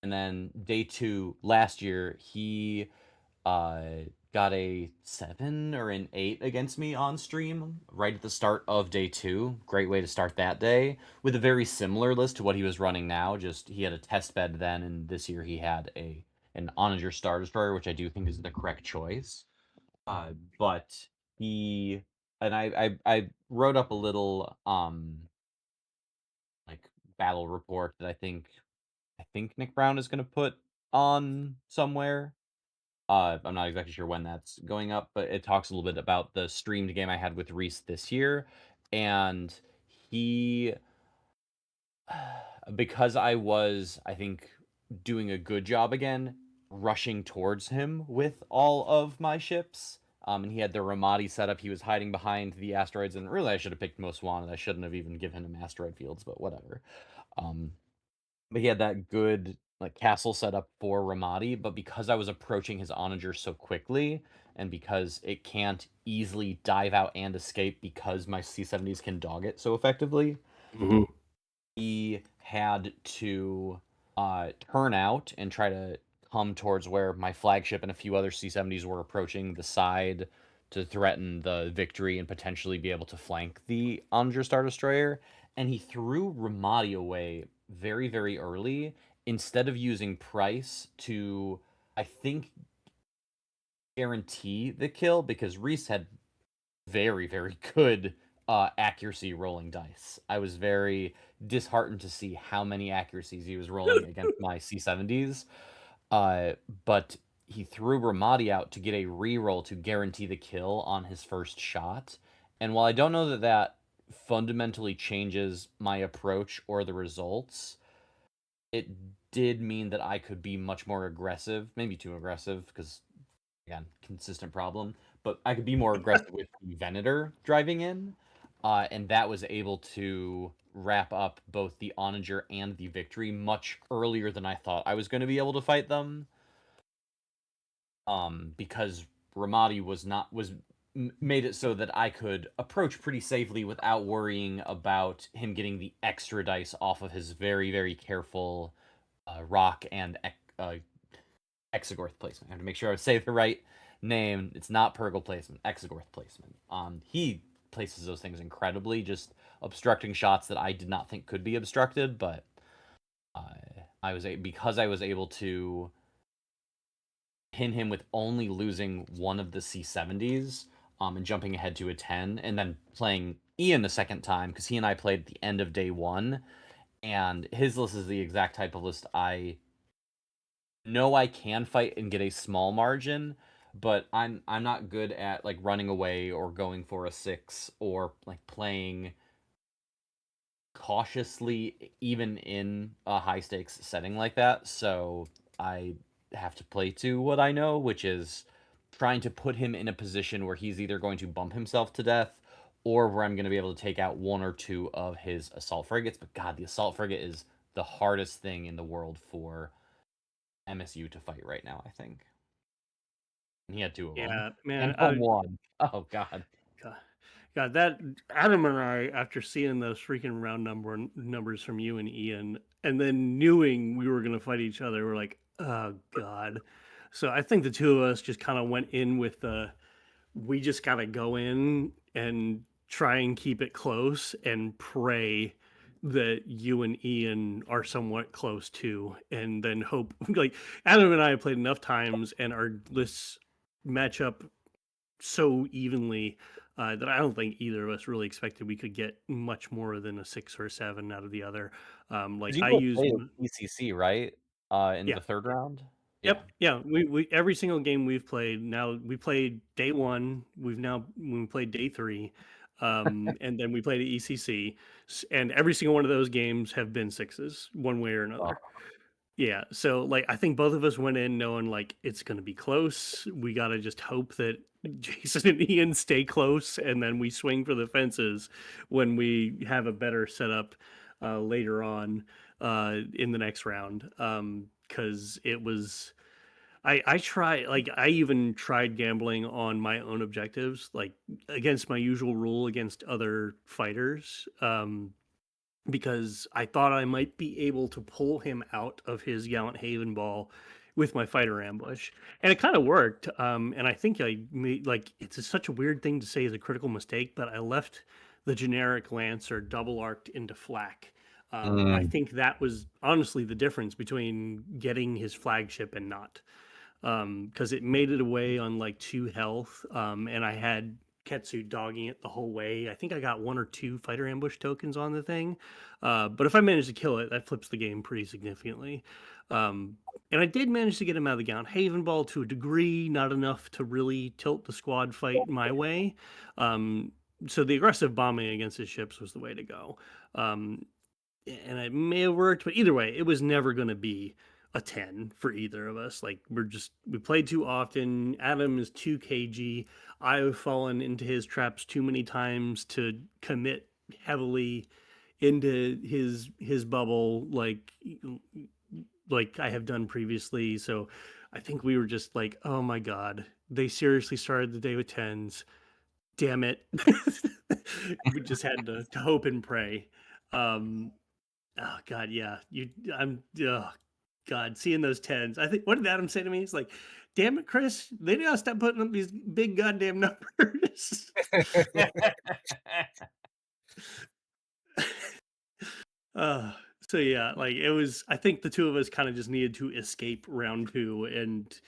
and then day 2 last year he uh got a 7 or an 8 against me on stream right at the start of day 2. Great way to start that day with a very similar list to what he was running now. Just he had a test bed then, and this year he had an Onager Star Destroyer, which I do think is the correct choice. But he and I wrote up a little like battle report that I think Nick Brown is going to put on somewhere. I'm not exactly sure when that's going up, but it talks a little bit about the streamed game I had with Reese this year, and he because I was, I think, doing a good job again, rushing towards him with all of my ships. And he had the Ramadi setup. He was hiding behind the asteroids, and really, I should have picked Most Wanted. I shouldn't have even given him asteroid fields, but whatever. Um, but he had that good like castle set up for Ramadi, but because I was approaching his onager so quickly, and because it can't easily dive out and escape because my C70s can dog it so effectively, Mhm. he had to turn out and try to come towards where my flagship and a few other C70s were approaching the side to threaten the victory and potentially be able to flank the Onager Star Destroyer. And he threw Ramadi away very, very early instead of using Price to, I think, guarantee the kill, because Reese had very, very good accuracy rolling dice. I was very disheartened to see how many accuracies he was rolling against my C70s. Uh, but he threw Ramadi out to get a reroll to guarantee the kill on his first shot. And while I don't know that that fundamentally changes my approach or the results, it did mean that I could be much more aggressive, maybe too aggressive, because again, consistent problem. But I could be more aggressive with the Venator driving in, and that was able to wrap up both the Onager and the victory much earlier than I thought I was going to be able to fight them. Because Ramadi made it so that I could approach pretty safely without worrying about him getting the extra dice off of his very, very careful rock and Exegorth placement. I have to make sure I say the right name. It's not Purgle placement, Exegorth placement. He places those things incredibly, just obstructing shots that I did not think could be obstructed, but because I was able to pin him with only losing one of the C70s, and jumping ahead to a 10, and then playing Ian the second time, because he and I played at the end of day 1, and his list is the exact type of list I know I can fight and get a small margin, but I'm not good at like running away or going for a 6 or like playing cautiously even in a high stakes setting like that. So I have to play to what I know, which is trying to put him in a position where he's either going to bump himself to death or where I'm going to be able to take out 1 or 2 of his assault frigates. But God, the assault frigate is the hardest thing in the world for MSU to fight right now, I think. And he had 2 of them. Yeah, man. And home 1. Oh, God. God, God, that Adam and I, after seeing those freaking round numbers from you and Ian, and then knowing we were gonna fight each other, we're like, oh God. So I think the two of us just kind of went in with we just got to go in and try and keep it close and pray that you and Ian are somewhat close too, and then hope like Adam and I have played enough times and our lists match up so evenly that I don't think either of us really expected we could get much more than a 6 or a 7 out of the other. 'Cause Like you I both used, played ECC, right? In yeah, the third round? Yeah. yep, yeah. We every single game we've played. Now we played day one. We played day three, and then we played at ECC, and every single one of those games have been sixes, one way or Oh, another. Yeah, so like I think both of us went in knowing like it's going to be close. We got to just hope that Jason and Ian stay close, and then we swing for the fences when we have a better setup later on in the next round. Because it was, I try like I even tried gambling on my own objectives, like against my usual rule against other fighters. Because I thought I might be able to pull him out of his Gallant Haven ball with my fighter ambush, and it kind of worked. And I think I made like such a weird thing to say is a critical mistake, but I left the generic Lancer double arced into flak. I Mm. think that was honestly the difference between getting his flagship and not, because it made it away on like 2 health, and I had Ketsu dogging it the whole way. I think I got 1 or 2 fighter ambush tokens on the thing, but if I manage to kill it, that flips the game pretty significantly. And I did manage to get him out of the Gallant Haven ball to a degree, not enough to really tilt the squad fight my way. So the aggressive bombing against his ships was the way to go. And it may have worked, but either way, it was never going to be a 10 for either of us. Like we played too often. Adam is too cagey. I've fallen into his traps too many times to commit heavily into his bubble like I have done previously. So I think we were just like, oh my god, they seriously started the day with 10s. Damn it. We just had to hope and pray. Oh god, yeah. Oh god, seeing those 10s. I think what did Adam say to me? He's like, "Damn it, Chris, they gotta stop putting up these big goddamn numbers." uh so yeah, like it was I think the two of us kind of just needed to escape round 2, and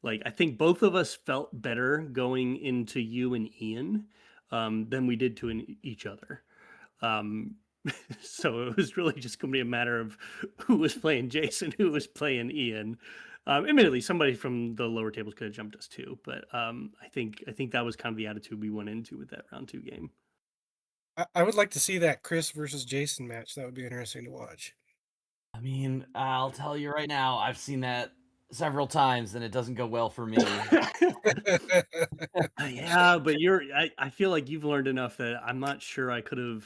like I think both of us felt better going into you and Ian than we did to each other. Um so it was really just going to be a matter of who was playing Jason, who was playing Ian. Admittedly, somebody from the lower tables could have jumped us too, but I think that was kind of the attitude we went into with that round 2 game. I would like to see that Chris versus Jason match. That would be interesting to watch. I mean, I'll tell you right now, I've seen that several times and it doesn't go well for me. Yeah, but I feel like you've learned enough that I'm not sure I could have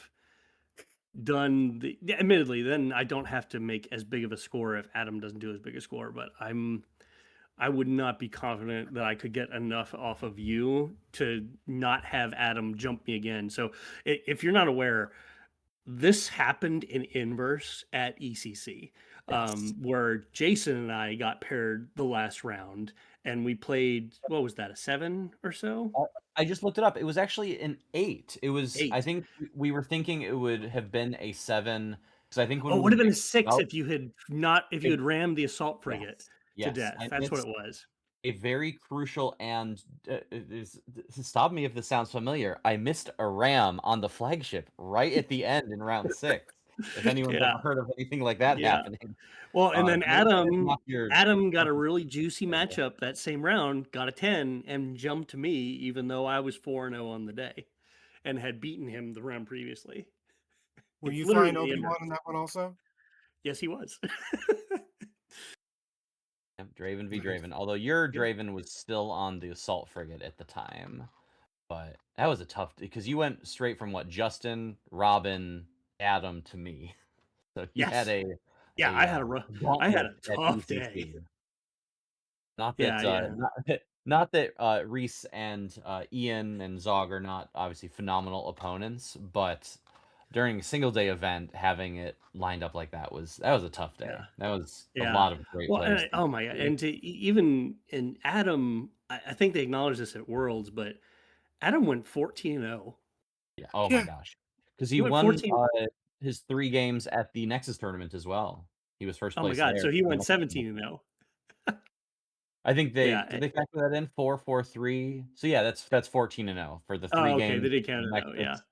done the. Admittedly, then I don't have to make as big of a score if Adam doesn't do as big a score, but I would not be confident that I could get enough off of you to not have Adam jump me again. So if you're not aware, this happened in inverse at ECC, Yes. where Jason and I got paired the last round, and we played. What was that? A 7 or so? I just looked it up. It was actually an 8. It was, I 8. think we were thinking it would have been a 7 because I think Oh, when it would we have been a mixed it 6 up, if you had rammed the assault frigate yes, to yes, death. I That's what it missed was. a very crucial and stop me if this sounds familiar. I missed a ram on the flagship right at the end in round 6. If anyone's Yeah, ever heard of anything like that yeah. happening, Well, and then maybe that is not your Adam got a focus really juicy area. matchup that same round, got a 10, and jumped to me, even though I was 4-0 on the day and had beaten him the round previously. Were It's you literally flying the Obi-Wan inverse. in that one also? Yes, he was. Yep, Draven v Nice. Draven. Although your Yep. Draven was still on the assault frigate at the time. But that was a tough because you went straight from what Justin, Robin, Adam to me. So you had Yes. Yeah, I had gauntlet a at tough day. ECC. Not Yeah, that yeah. not that Reese and Ian and Zog are not obviously phenomenal opponents, but during a single day event, having it lined up like that was a tough day. Yeah. That was a Yeah. lot of great Well, players. oh my god, and to even and Adam, I think they acknowledged this at Worlds, but Adam went 14-0. Yeah. Oh my Yeah. gosh, because He he went won 14. his 3 games at the Nexus tournament as well. He was first Oh my place god, there. so he went 17-0. I think Yeah. did they factor that in 4-4-3? So yeah, that's 14-0 for the 3 Oh, okay, games. they did count it out. Yeah. Nexus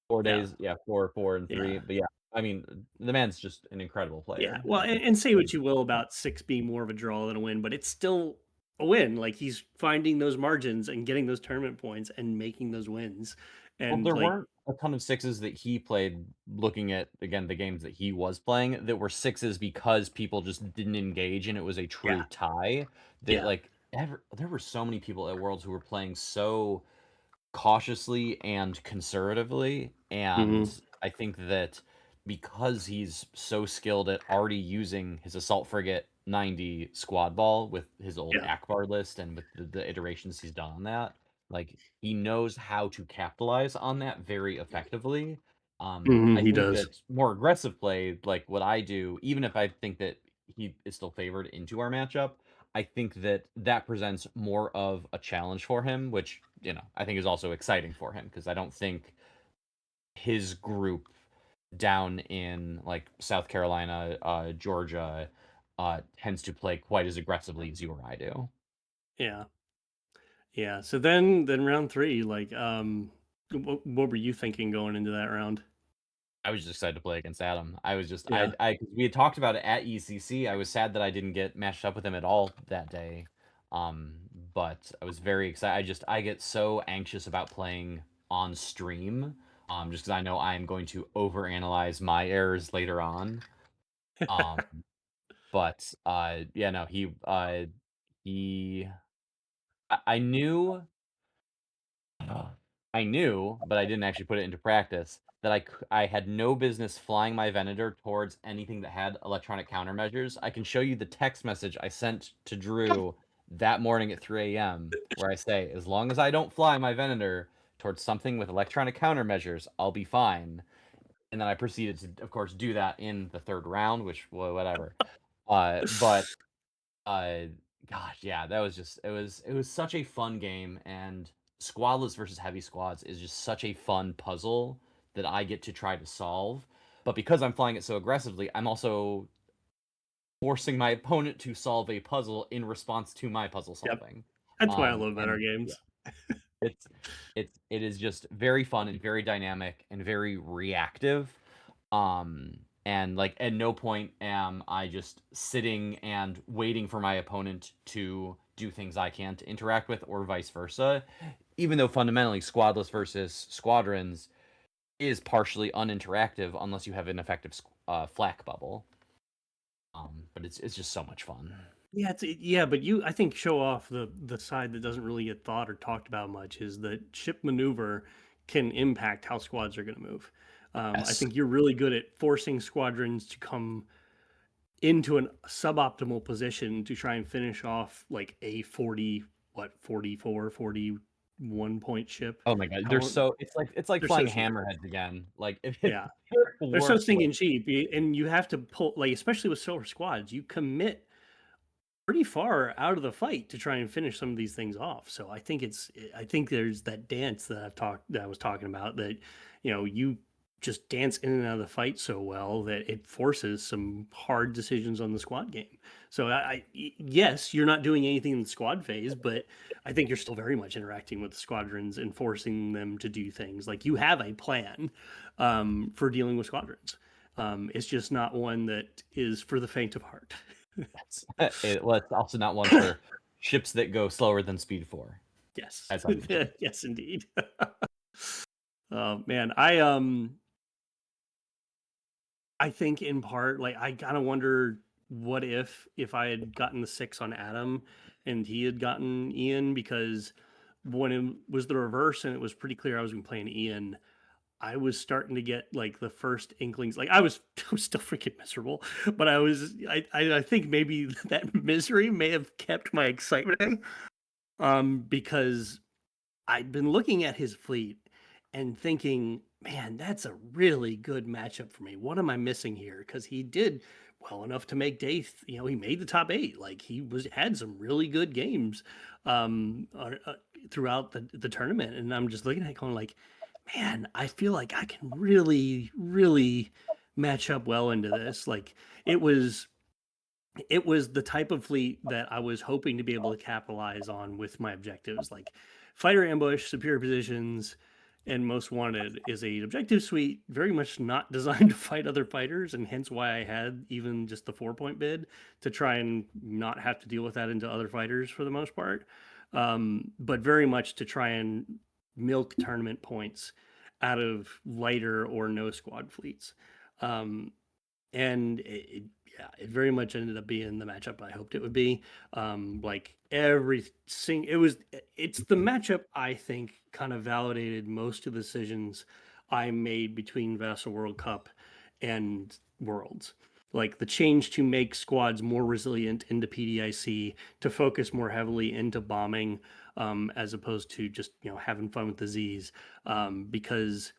4 Yeah. days, yeah, 4, 4, and 3. Yeah. But yeah, I mean, the man's just an incredible Yeah. player. Well, and say what you will about 6 being more of a draw than a win, but it's still a win. Like he's finding those margins and getting those tournament points and making those wins. Well, And there like, weren't a ton of 6s that he played, looking at, again, the games that he was playing, that were 6s because people just didn't engage and it was a true yeah, tie. That yeah, like there were so many people at Worlds who were playing so cautiously and conservatively, and Mhm. I think that because he's so skilled at already using his assault frigate 90 squad ball with his old Yeah. Akbar list and with the iterations he's done on that, like he knows how to capitalize on that very effectively. I He think does. that more aggressive play, like what I do, even if I think that he is still favored into our matchup, I think that that presents more of a challenge for him, which, I think is also exciting for him, because I don't think his group down in like South Carolina, Georgia, tends to play quite as aggressively as you or I do. Yeah. Yeah. So then round 3, like, what were you thinking going into that round? I was just excited to play against Adam. I was just Yeah. 'cause we had talked about it at ECC. I was sad that I didn't get matched up with him at all that day. But I was very excited. I get so anxious about playing on stream, just because I know I am going to overanalyze my errors later on. Um, but yeah, no, he I knew I knew, but I didn't actually put it into practice, that I had no business flying my Venator towards anything that had electronic countermeasures. I can show you the text message I sent to Drew that morning at 3 a.m. where I say, as long as I don't fly my Venator towards something with electronic countermeasures, I'll be fine. And then I proceeded to, of course, do that in the 3rd round, which, well, whatever. But uh, gosh, yeah, that was just it was such a fun game, and squadless versus heavy squads is just such a fun puzzle that I get to try to solve. But because I'm flying it so aggressively, I'm also forcing my opponent to solve a puzzle in response to my puzzle Yep. solving. That's why I love better And yeah, games. it is just very fun and very dynamic and very reactive. And like at no point am I just sitting and waiting for my opponent to do things I can't interact with, or vice versa. Even though fundamentally squadless versus squadrons is partially uninteractive unless you have an effective flak bubble. But it's just so much fun. Yeah, but you, I think, show off the side that doesn't really get thought or talked about much, is that ship maneuver can impact how squads are going to move. I Yes. think you're really good at forcing squadrons to come into a suboptimal position to try and finish off like a 44, 41 point ship. Oh my god, How- they're so it's like they're flying so cheap. hammerheads again. Like if Yeah. it They're so works, stinking cheap, and you have to pull, like, especially with silver squads, you commit pretty far out of the fight to try and finish some of these things off. So I think there's that dance that I was talking about, that you just dance in and out of the fight so well that it forces some hard decisions on the squad game. So yes, you're not doing anything in the squad phase, but I think you're still very much interacting with the squadrons and forcing them to do things. Like, you have a plan for dealing with squadrons. It's just not one that is for the faint of heart. well, it's also not one for ships that go slower than speed 4. Yes. As I mentioned. Yes, indeed. Oh man, I think in part, like, I kind of wonder what if I had gotten the 6 on Adam and he had gotten Ian, because when it was the reverse and it was pretty clear I was going to play an Ian, I was starting to get like the first inklings. Like, I was still freaking miserable, but I think maybe that misery may have kept my excitement, because I'd been looking at his fleet and thinking, man, that's a really good matchup for me. What am I missing here? Because he did well enough to make he made the top 8. Like he had some really good games throughout the tournament. And I'm just looking at it going like, man, I feel like I can really, really match up well into this. Like it was the type of fleet that I was hoping to be able to capitalize on with my objectives, like fighter ambush, superior positions, and most wanted is a objective suite very much not designed to fight other fighters, and hence why I had even just the 4-point bid to try and not have to deal with that into other fighters for the most part, but very much to try and milk tournament points out of lighter or no squad fleets. And it very much ended up being the matchup I hoped it would be. Like it's the matchup I think kind of validated most of the decisions I made between Vassal World Cup and Worlds. Like the change to make squads more resilient into PDIC, to focus more heavily into bombing, as opposed to just having fun with the Z's, because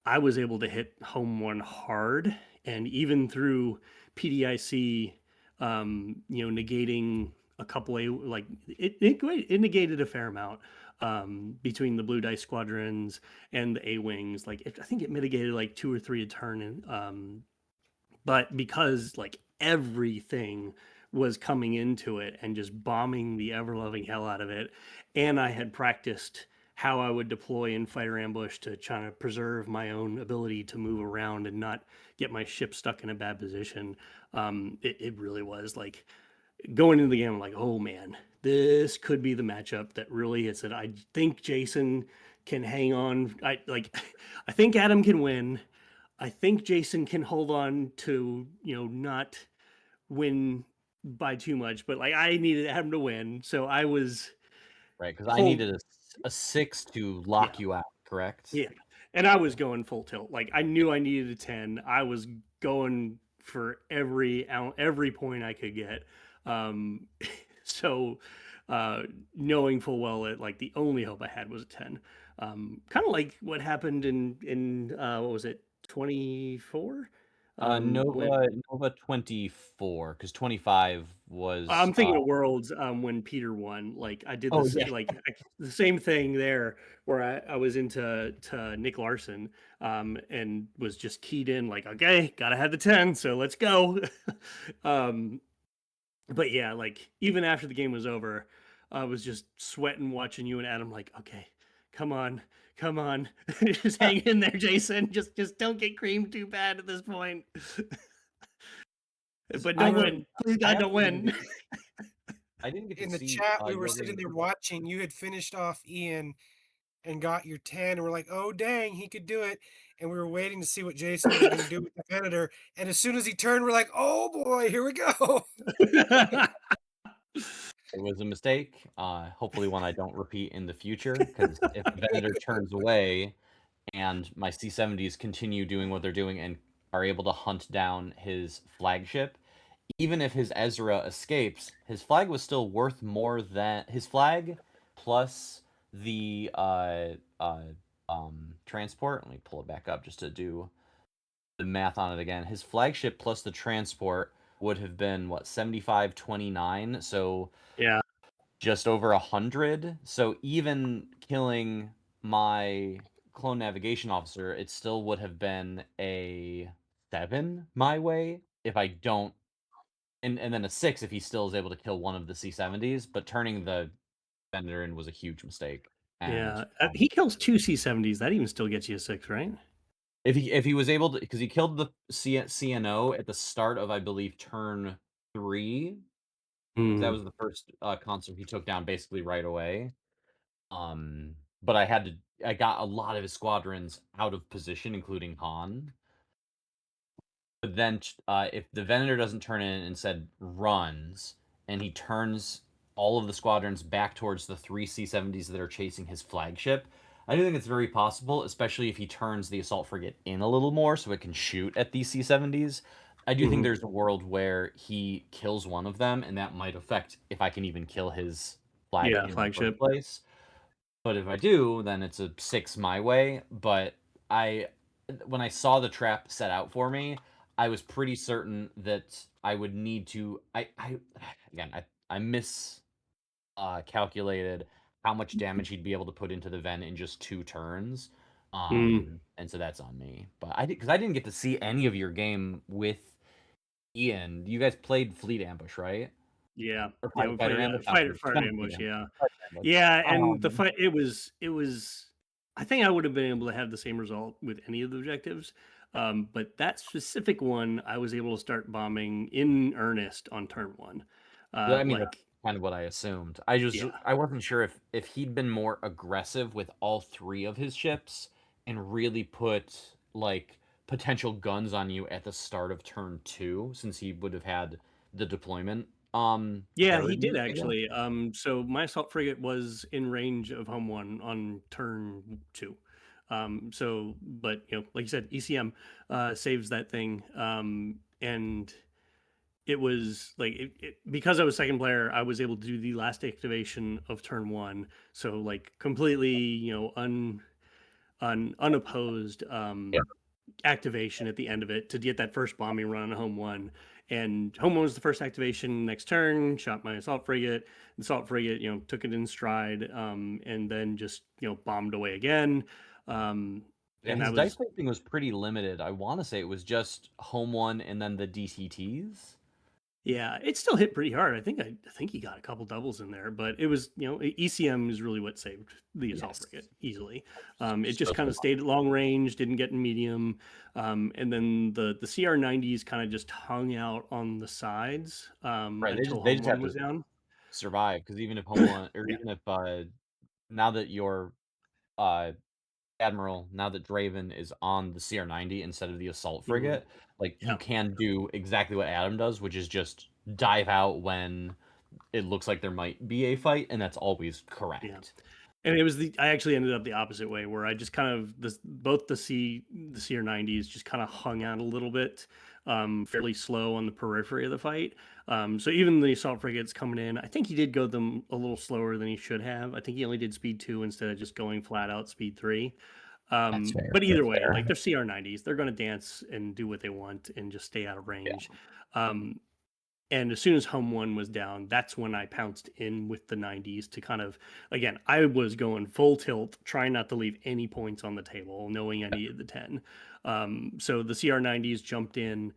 I was able to hit home one hard, and even through PDIC, negating a couple it negated a fair amount between the Blue Dice Squadrons and the A-Wings. Like I think it mitigated like 2 or 3 a turn, but because like everything was coming into it and just bombing the ever-loving hell out of it, and I had practiced how I would deploy in fighter ambush to try to preserve my own ability to move around and not get my ship stuck in a bad position. It really was like going into the game, I'm like, oh man, this could be the matchup that really hits it. I think Jason can hang on. I think Adam can win. I think Jason can hold on to, not win by too much, but like I needed Adam to win. So I was right, because I needed a 6 to lock you out, correct? Yeah. And I was going full tilt. Like I knew I needed a 10. I was going for every point I could get. So knowing full well that like the only hope I had was a 10. Kind of like what happened in what was it, 24? Nova 24, because 25 was. I'm thinking of Worlds when Peter won. Like I did this, the same thing there, where I was into Nick Larson, and was just keyed in like, okay, gotta have the 10, so let's go. But yeah, like even after the game was over, I was just sweating watching you and Adam. Like, okay, come on, just hang in there, Jason. Just don't get creamed too bad at this point. But don't win. Please God, don't win. I didn't get to In the see, chat, we were sitting there watching. You had finished off Ian and got your 10, and we're like, oh dang, he could do it. And we were waiting to see what Jason was going to do with the Venator. And as soon as he turned, we're like, oh boy, here we go. It was a mistake. Hopefully one I don't repeat in the future, because if the Venator turns away and my C-70s continue doing what they're doing and are able to hunt down his flagship, even if his Ezra escapes, his flag was still worth more than his flag plus the transport. Let me pull it back up just to do the math on it again. His flagship plus the transport would have been what, 75-29, so yeah, just over 100. So even killing my clone navigation officer, it still would have been a 7 my way if I don't, and then a 6 if he still is able to kill one of the C-70s. But turning the Venator in was a huge mistake. And he kills 2 C-70s. That even still gets you a 6, right? If he was able to, because he killed the CNO at the start of, I believe, turn 3. That was the first consort he took down basically right away. But I got a lot of his squadrons out of position, including Han. But then if the Venator doesn't turn in and instead runs, and he turns all of the squadrons back towards the 3 C-70s that are chasing his flagship, I do think it's very possible, especially if he turns the assault frigate in a little more so it can shoot at these C-70s. I do think there's a world where he kills one of them, and that might affect if I can even kill his flagship. In the first place. But if I do, then it's a 6 my way. But I when I saw the trap set out for me, I was pretty certain that I would need to. I calculated how much damage he'd be able to put into the Ven in just 2 turns. And so that's on me. But because I didn't get to see any of your game with Ian. You guys played Fleet Ambush, right? Yeah, Or yeah, we played Ambush? Fighter Ambush, yeah. Fighter Ambush. Yeah, and the fight, it was, I think I would have been able to have the same result with any of the objectives. But that specific one, I was able to start bombing in earnest on turn 1. I mean, that's kind of what I assumed. I wasn't sure if he'd been more aggressive with all 3 of his ships and really put like potential guns on you at the start of turn 2, since he would have had the deployment. Yeah, he did actually. So my assault frigate was in range of home 1 on turn 2. So, but like you said, ECM saves that thing. And it was like because I was second player, I was able to do the last activation of turn 1. So like completely, unopposed activation at the end of it to get that first bombing run on home 1. And home 1 was the first activation. Next turn, shot my assault frigate. The assault frigate, took it in stride, and then just bombed away again. And his dice thing was pretty limited. I want to say it was just home 1 and then the DCTs. Yeah, it still hit pretty hard. I think he got a couple doubles in there, but it was ECM is really what saved the assault frigate easily. It just kind of stayed at long range, didn't get in medium, and then the CR90s kind of just hung out on the sides until home 1 was down. Survive, because even if home 1 or even if now that your Admiral, now that Draven is on the CR90 instead of the assault frigate, like you can do exactly what Adam does, which is just dive out when it looks like there might be a fight, and that's always correct. Yeah. And it was I actually ended up the opposite way, where I just kind of both the CR90s just kind of hung out a little bit, fairly slow on the periphery of the fight. So even the assault frigates coming in, I think he did go them a little slower than he should have. I think he only did speed 2 instead of just going flat out speed 3. But either way, like they're CR90s, they're going to dance and do what they want and just stay out of range. And as soon as home 1 was down, that's when I pounced in with the 90s to kind of, again, I was going full tilt, trying not to leave any points on the table, knowing I needed the 10. So the CR90s jumped in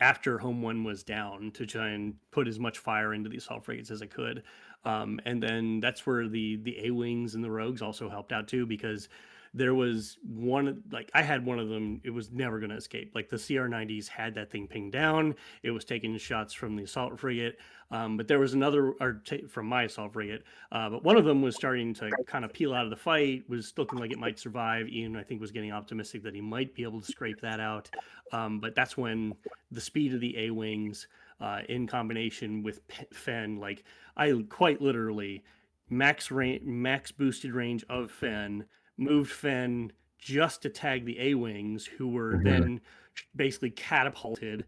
after home 1 was down to try and put as much fire into the assault frigates as I could. And then that's where the A-Wings and the Rogues also helped out too, because there was one, like I had one of them, it was never going to escape. Like the CR90s had that thing pinged down. It was taking shots from the assault frigate. But there was another, from my assault frigate. But one of them was starting to kind of peel out of the fight, was looking like it might survive. Ian, I think, was getting optimistic that he might be able to scrape that out. But that's when the speed of the A-Wings in combination with Fen, like I quite literally max boosted range of Fen, moved Fen just to tag the A-Wings, who were then basically catapulted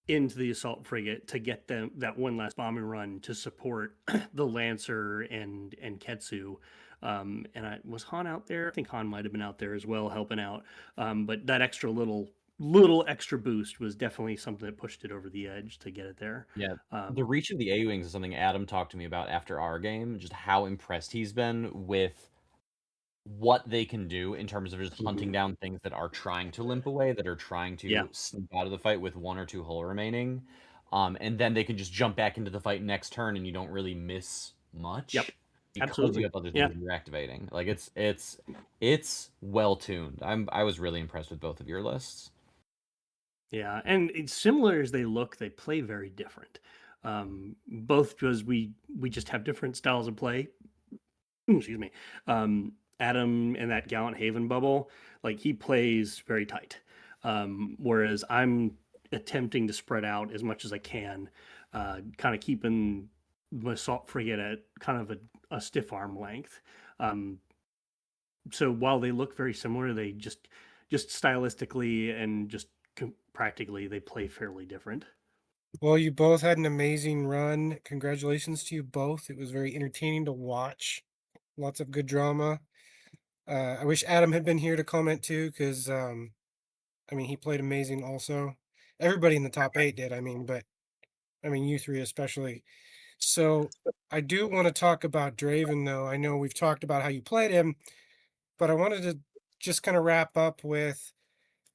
into the assault frigate to get them that one last bombing run to support the Lancer and Ketsu. And was Han out there? I think Han might have been out there as well, helping out. But that extra little extra boost was definitely something that pushed it over the edge to get it there. Yeah, the reach of the A-Wings is something Adam talked to me about after our game, just how impressed he's been with what they can do in terms of just hunting down things that are trying to limp away, that are trying to sneak out of the fight with 1 or 2 hull remaining. And then they can just jump back into the fight next turn and you don't really miss much. Yep. Because Absolutely. you have other things that you're activating. Like it's well tuned. I was really impressed with both of your lists. Yeah, and it's similar as they look, they play very different. Both because we just have different styles of play. Excuse me. Adam and that Gallant Haven bubble, like he plays very tight. Whereas I'm attempting to spread out as much as I can, kind of keeping the assault frigate at kind of a stiff arm length. So while they look very similar, they just stylistically and just practically they play fairly different. Well, you both had an amazing run. Congratulations to you both. It was very entertaining to watch. Lots of good drama. I wish Adam had been here to comment too, because I mean, he played amazing also. Everybody in the top 8 did, I mean, but I mean, you three especially. So I do want to talk about Draven, though. I know we've talked about how you played him, but I wanted to just kind of wrap up with,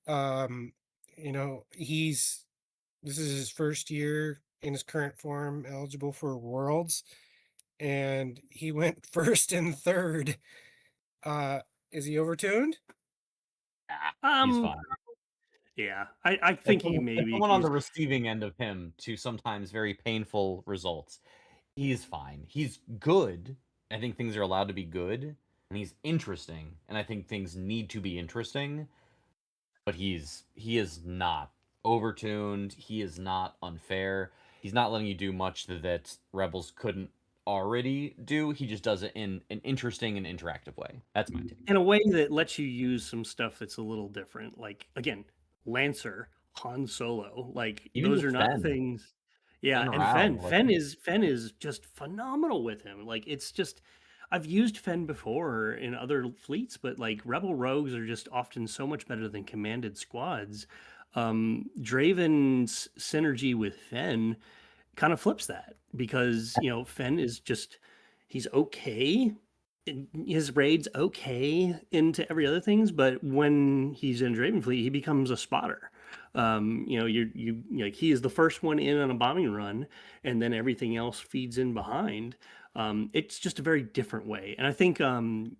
um, you know, this is his first year in his current form eligible for Worlds, and he went first and third. Uh, is he overtuned? He's Um, fine. yeah, I think he may As be someone on the accused. receiving end of him to sometimes very painful results, he's fine. He's good. I think things are allowed to be good, and he's interesting, and I think things need to be interesting. But he is not overtuned. He is not unfair. He's not letting you do much that Rebels couldn't already do. He just does it in an interesting and interactive way. That's my take. In a way that lets you use some stuff that's a little different. Like, again, Lancer, Han Solo, like Even those with are not Fenn, things. Yeah, Fenn and Rao, like Fenn is just phenomenal with him. Like, it's just, I've used Fenn before in other fleets, but like Rebel rogues are just often so much better than commanded squads. Draven's synergy with Fenn kind of flips that because Fenn is just, he's okay. His raid's okay into every other things, but when he's in Dravenfleet, he becomes a spotter. You like, he is the first one in on a bombing run, and then everything else feeds in behind. It's just a very different way. And I think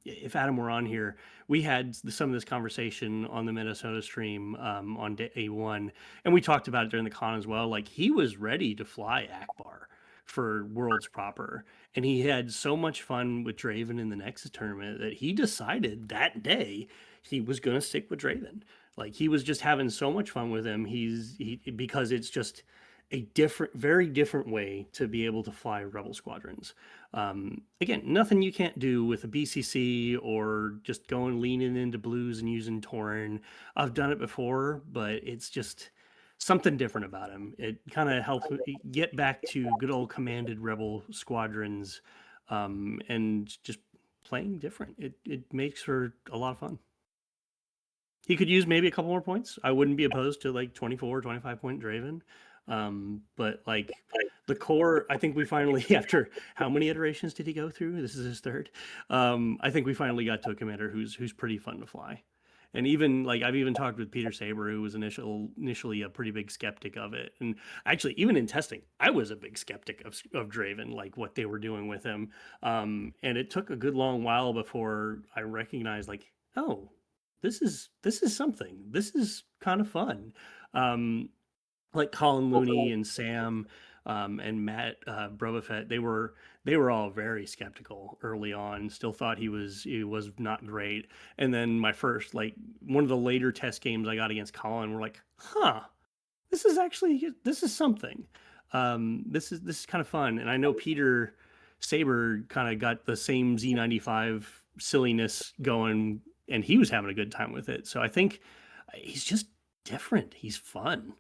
if Adam were on here, we had some of this conversation on the Minnesota stream on day one, and we talked about it during the con as well. Like, he was ready to fly Akbar for Worlds proper, and he had so much fun with Draven in the Nexus tournament that he decided that day he was going to stick with Draven. Like, he was just having so much fun with him. Because it's just a different, very different way to be able to fly Rebel squadrons. Again, nothing you can't do with a BCC or just going leaning into blues and using Tauren. I've done it before, but it's just something different about him. It kind of helps me get back to good old commanded Rebel squadrons, and just playing different. It makes for a lot of fun. He could use maybe a couple more points. I wouldn't be opposed to like 24, 25 point Draven. But like the core, I think we finally, after how many iterations did he go through? This is his third. I think we finally got to a commander who's pretty fun to fly. And even like, I've even talked with Peter Saber, who was initially a pretty big skeptic of it. And actually, even in testing, I was a big skeptic of Draven, like what they were doing with him. And it took a good long while before I recognized, like, oh, this is something. This is kind of fun. Like Colin Looney and Sam and Matt Brobafett, they were all very skeptical early on. Still thought he was not great. And then my first, like, one of the later test games I got against Colin, were like, huh, this is something. This is kind of fun. And I know Peter Saber kind of got the same Z95 silliness going, and he was having a good time with it. So I think he's just different. He's fun.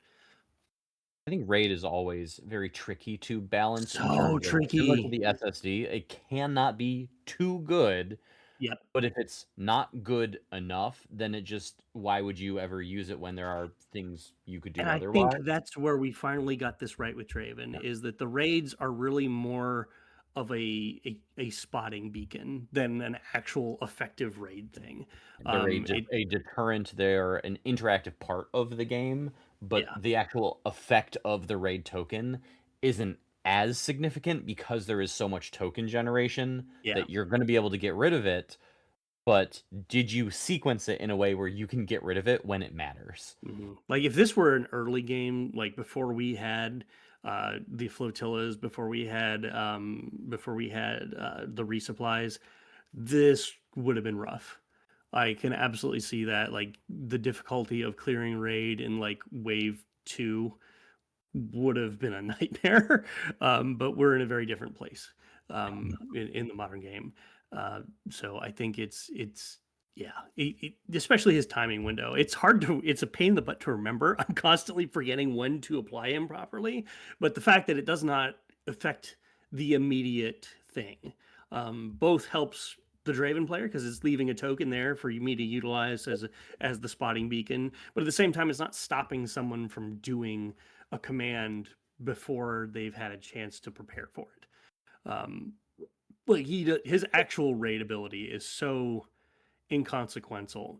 I think raid is always very tricky to balance. So tricky. Similar to the SSD, it cannot be too good. Yep. But if it's not good enough, then it just, why would you ever use it when there are things you could do And otherwise? I think that's where we finally got this right with Draven, is that the raids are really more of a spotting beacon than an actual effective raid thing. They're a deterrent. They're an interactive part of the game, but the actual effect of the raid token isn't as significant because there is so much token generation that you're going to be able to get rid of it. But did you sequence it in a way where you can get rid of it when it matters? Mm-hmm. Like, if this were an early game, like before we had the flotillas, before we had the resupplies, this would have been rough. I can absolutely see that. Like, the difficulty of clearing raid in like wave 2 would have been a nightmare. But we're in a very different place in the modern game. So I think it's especially his timing window. It's a pain in the butt to remember. I'm constantly forgetting when to apply him properly, but the fact that it does not affect the immediate thing both helps the Draven player because it's leaving a token there for me to utilize as the spotting beacon. But at the same time, it's not stopping someone from doing a command before they've had a chance to prepare for it. Like his actual raid ability is so inconsequential.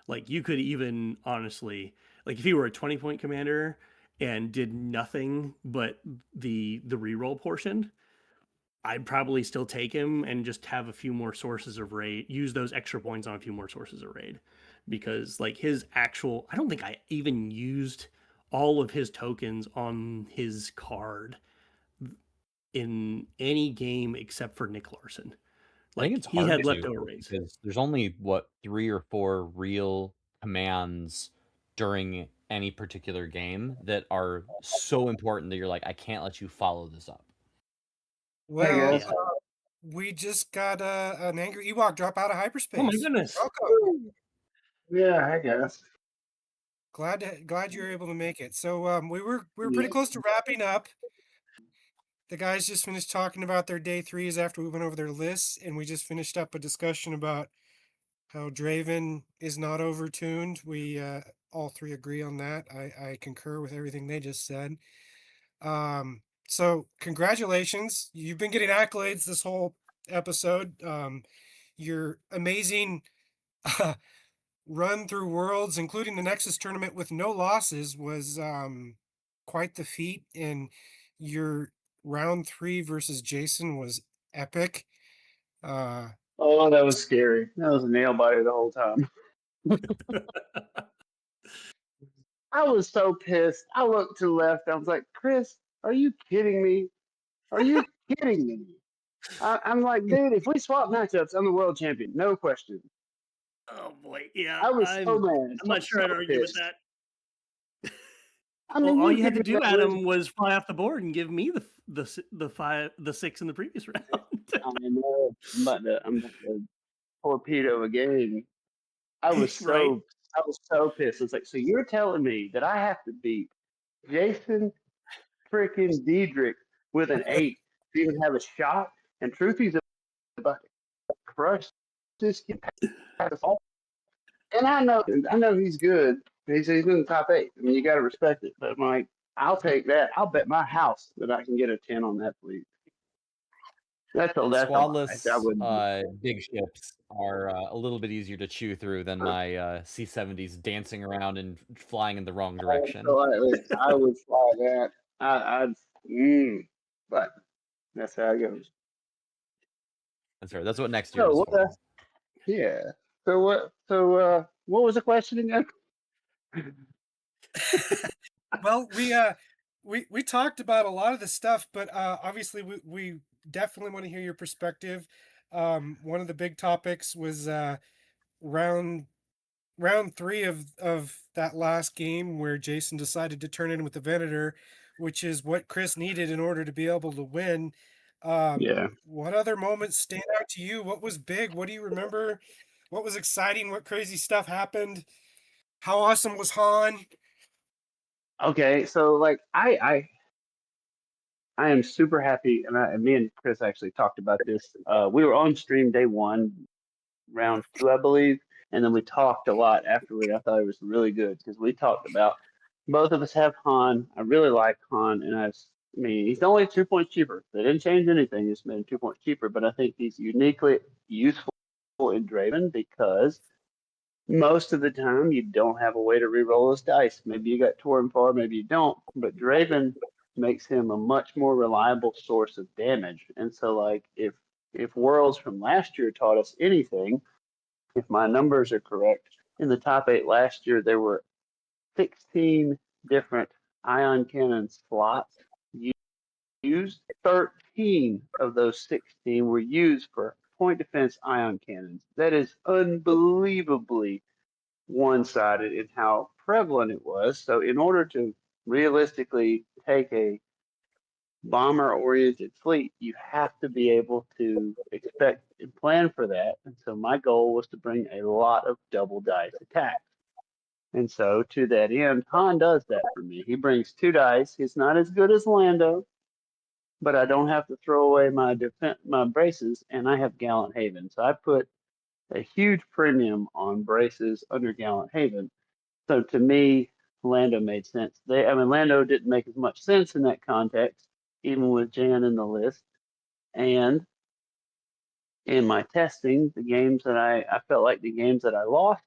Like you could even honestly, like if you were a 20-point commander and did nothing but the reroll portion, I'd probably still take him and just have a few more sources of raid, use those extra points on a few more sources of raid. Because like his actual, I don't think I even used all of his tokens on his card in any game except for Nick Larson. I think Like it's he hard had to leftover raids. because there's only what 3 or 4 real commands during any particular game that are so important that you're like, I can't let you follow this up. Well, guys. we just got an angry Ewok drop out of hyperspace. Oh my goodness. Welcome. Yeah, I guess. Glad you were able to make it. So we were pretty close to wrapping up. The guys just finished talking about their day 3s after we went over their lists, and we just finished up a discussion about how Draven is not overtuned. We all 3 agree on that. I concur with everything they just said. So congratulations. You've been getting accolades this whole episode. Your amazing run through Worlds, including the Nexus tournament with no losses, was quite the feat. And your round 3 versus Jason was epic. Oh, that was scary. That was a nail biter the whole time. I was so pissed. I looked to the left. I was like, Chris, are you kidding me? Are you kidding me? I'm like, dude, if we swap matchups, I'm the world champion. No question. Oh boy, yeah. I was so mad. I'm not sure I'd argue with pissed. that. I Well, mean, all you you had to figured do, that Adam, was fly off the board and give me the 6 in the previous round. I know. I'm about to torpedo a game. I was Right? so pissed. It's like, so you're telling me that I have to beat Jason freaking Dedrick with an 8 to even have a shot? And truth is about to crush this kid. And I know he's good. He's in the top 8. I mean, you got to respect it. But I'm like, I'll take that. I'll bet my house that I can get a 10 on that fleet. That's a lie. Squadless I wouldn't. big ships are a little bit easier to chew through than my C-70s dancing around and flying in the wrong direction. I would fly that. But that's how it goes. That's right. That's what next year So is for. yeah. So what was the question again? Well, we talked about a lot of the stuff, but obviously we definitely want to hear your perspective. One of the big topics was round 3 of that last game where Jason decided to turn in with the Venator, which is what Chris needed in order to be able to win. Yeah. What other moments stand out to you? What was big? What do you remember? What was exciting? What crazy stuff happened? How awesome was Han? Okay, so like I am super happy, and me and Chris actually talked about this. We were on stream day 1, round 2, I believe, and then we talked a lot afterward. I thought it was really good because we talked about both of us have Han. I really like Han, and I mean he's only 2 points cheaper. They didn't change anything; it's been 2 points cheaper. But I think he's uniquely useful in Draven because most of the time you don't have a way to reroll those dice. Maybe you got Tor and Far, maybe you don't. But Draven makes him a much more reliable source of damage. And so like if Worlds from last year taught us anything, if my numbers are correct, in the top 8 last year there were 16 different ion cannon slots used. 13 of those 16 were used for point defense ion cannons. That is unbelievably one-sided in how prevalent it was. So in order to realistically take a bomber-oriented fleet, you have to be able to expect and plan for that. And so my goal was to bring a lot of double dice attacks. And so to that end, Han does that for me. He brings 2 dice. He's not as good as Lando, but I don't have to throw away my braces, and I have Gallant Haven. So I put a huge premium on braces under Gallant Haven. So to me, Lando made sense. Lando didn't make as much sense in that context, even with Jan in the list. And in my testing, the games that I felt like the games that I lost,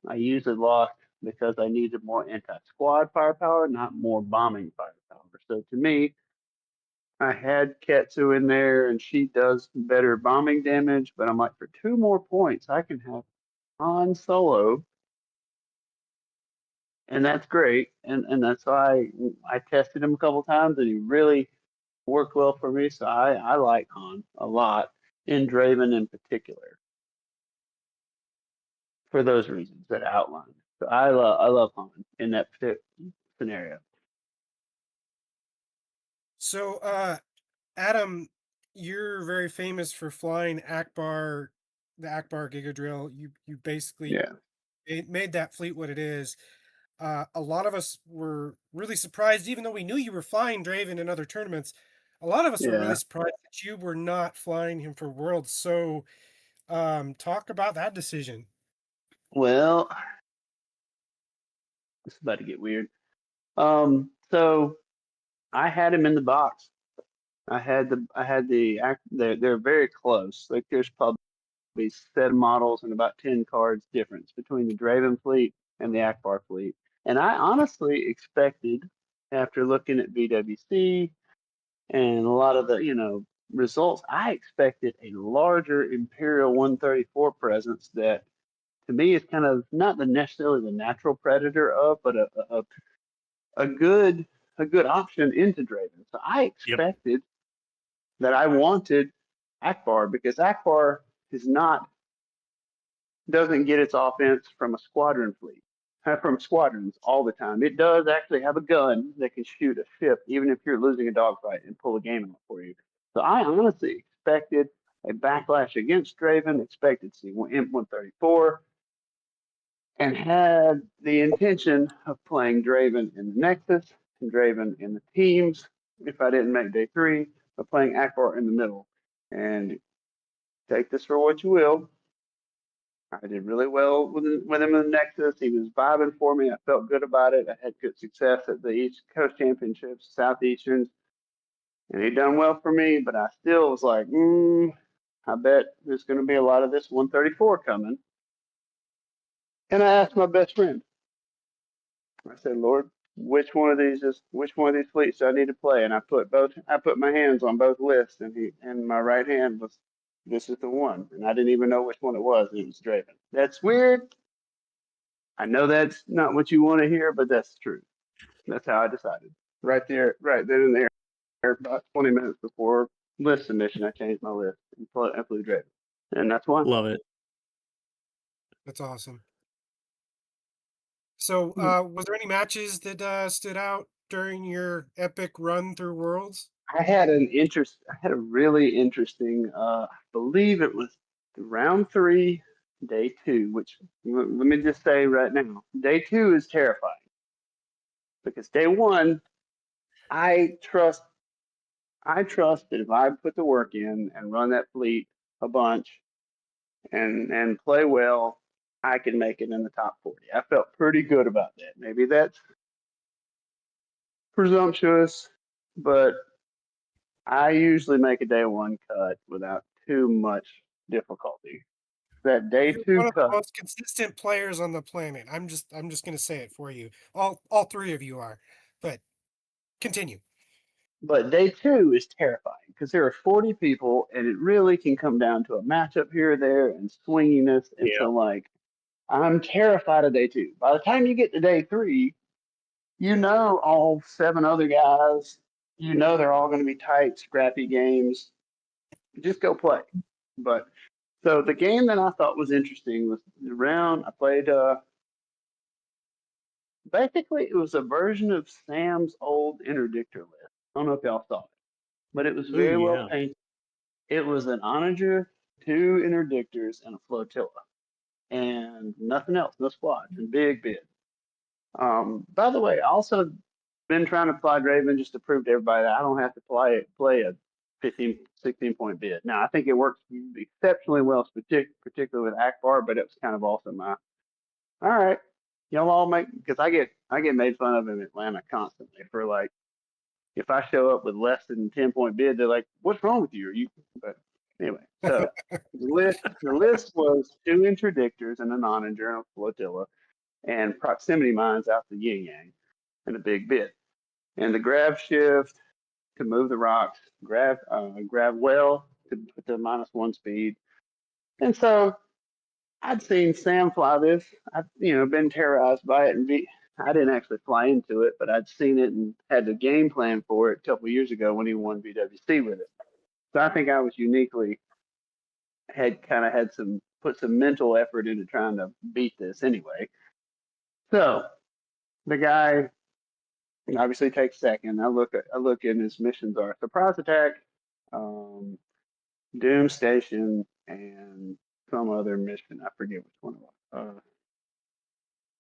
I usually lost because I needed more anti-squad firepower, not more bombing firepower. So to me, I had Ketsu in there, and she does better bombing damage. But I'm like, for 2 more points, I can have Han Solo, and that's great. And that's why I tested him a couple times, and he really worked well for me. So I like Han a lot, in Draven in particular, for those reasons that I outlined. So I love Han in that scenario. So, Adam, you're very famous for flying Akbar, the Akbar Giga Drill. You basically Yeah. made that fleet what it is. A lot of us were really surprised, even though we knew you were flying Draven in other tournaments. A lot of us were Yeah. really surprised that you were not flying him for Worlds. So, talk about that decision. Well, it's about to get weird. So I had him in the box. They're very close. Like there's probably 7 models and about 10 cards difference between the Draven fleet and the Akbar fleet. And I honestly expected, after looking at BWC and a lot of the results, I expected a larger Imperial 134 presence that to me is kind of not necessarily the natural predator of, but a good option into Draven. So I expected that I wanted Akbar because Akbar doesn't get its offense from a squadron fleet, from squadrons all the time. It does actually have a gun that can shoot a ship, even if you're losing a dogfight, and pull a game out for you. So I honestly expected a backlash against Draven, expected to see Imp 134, and had the intention of playing Draven in the Nexus and Draven in the teams if I didn't make day 3, of playing Akbar in the middle. And take this for what you will. I did really well with him in the Nexus. He was vibing for me. I felt good about it. I had good success at the East Coast Championships, Southeasterns, and he done well for me. But I still was like, I bet there's going to be a lot of this 134 coming. And I asked my best friend. I said, Lord, which one of these fleets do I need to play? And I put my hands on both lists, and my right hand was, this is the one. And I didn't even know which one it was. It was Draven. That's weird. I know that's not what you want to hear, but that's true. That's how I decided. Right there, right then and there, about 20 minutes before list submission, I changed my list and flew Draven. And that's why. Love it. That's awesome. So, was there any matches that stood out during your epic run through Worlds? I had a really interesting, I believe it was round 3, day 2, which let me just say right now, day 2 is terrifying because day 1, I trust that if I put the work in and run that fleet a bunch and play well, I can make it in the top 40. I felt pretty good about that. Maybe that's presumptuous, but I usually make a day 1 cut without too much difficulty. That day You're 2 one of the cut, most consistent players on the planet. I'm just gonna say it for you. All 3 of you are. But continue. but day 2 is terrifying because there are 40 people and it really can come down to a matchup here or there and swinginess. And so, like, I'm terrified of day 2. By the time you get to day 3, all 7 other guys, they're all going to be tight, scrappy games. Just go play. But so the game that I thought was interesting was the round I played. Basically, it was a version of Sam's old interdictor list. I don't know if y'all saw it, but it was Ooh, very well yeah. painted. It was an onager, 2 interdictors, and a flotilla, and nothing else, no squads, and big bid. By the way, also been trying to fly Draven just to prove to everybody that I don't have to play a 15, 16 point bid. Now, I think it works exceptionally well, particularly with Akbar, but it was kind of also all right, y'all all make, because I get made fun of in Atlanta constantly for like, if I show up with less than 10-point bid, they're like, what's wrong with you? Are you, but anyway, so the list was 2 interdictors and a non-endurance flotilla and proximity mines out the yin yang and a big bid. And the grab shift to move the rocks, grab well to put the -1 speed. And so I'd seen Sam fly this. I've been terrorized by it, and I didn't actually fly into it, but I'd seen it and had the game plan for it a couple of years ago when he won BWC with it. So I think I was uniquely put some mental effort into trying to beat this anyway. So the guy obviously takes second. I look in his missions are surprise attack, doom station, and some other mission. I forget which one it was.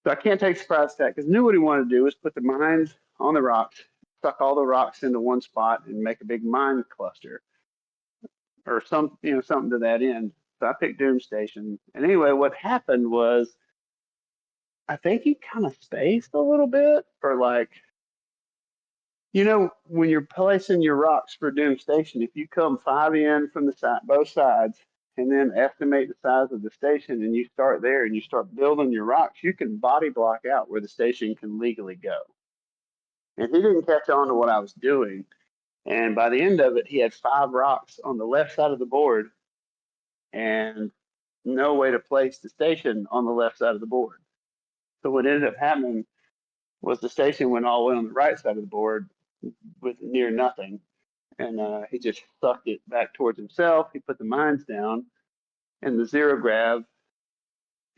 So I can't take surprise attack because knew what he wanted to do was put the mines on the rocks, suck all the rocks into one spot, and make a big mine cluster, or something to that end. So I picked Doom Station. And anyway, what happened was I think he kind of spaced a little bit for like, when you're placing your rocks for Doom Station, if you come 5 in from the side, both sides, and then estimate the size of the station, and you start there and you start building your rocks, you can body block out where the station can legally go. And he didn't catch on to what I was doing. And by the end of it, he had 5 rocks on the left side of the board and no way to place the station on the left side of the board. So what ended up happening was the station went all the way on the right side of the board with near nothing. And he just sucked it back towards himself. He put the mines down and the 0 grab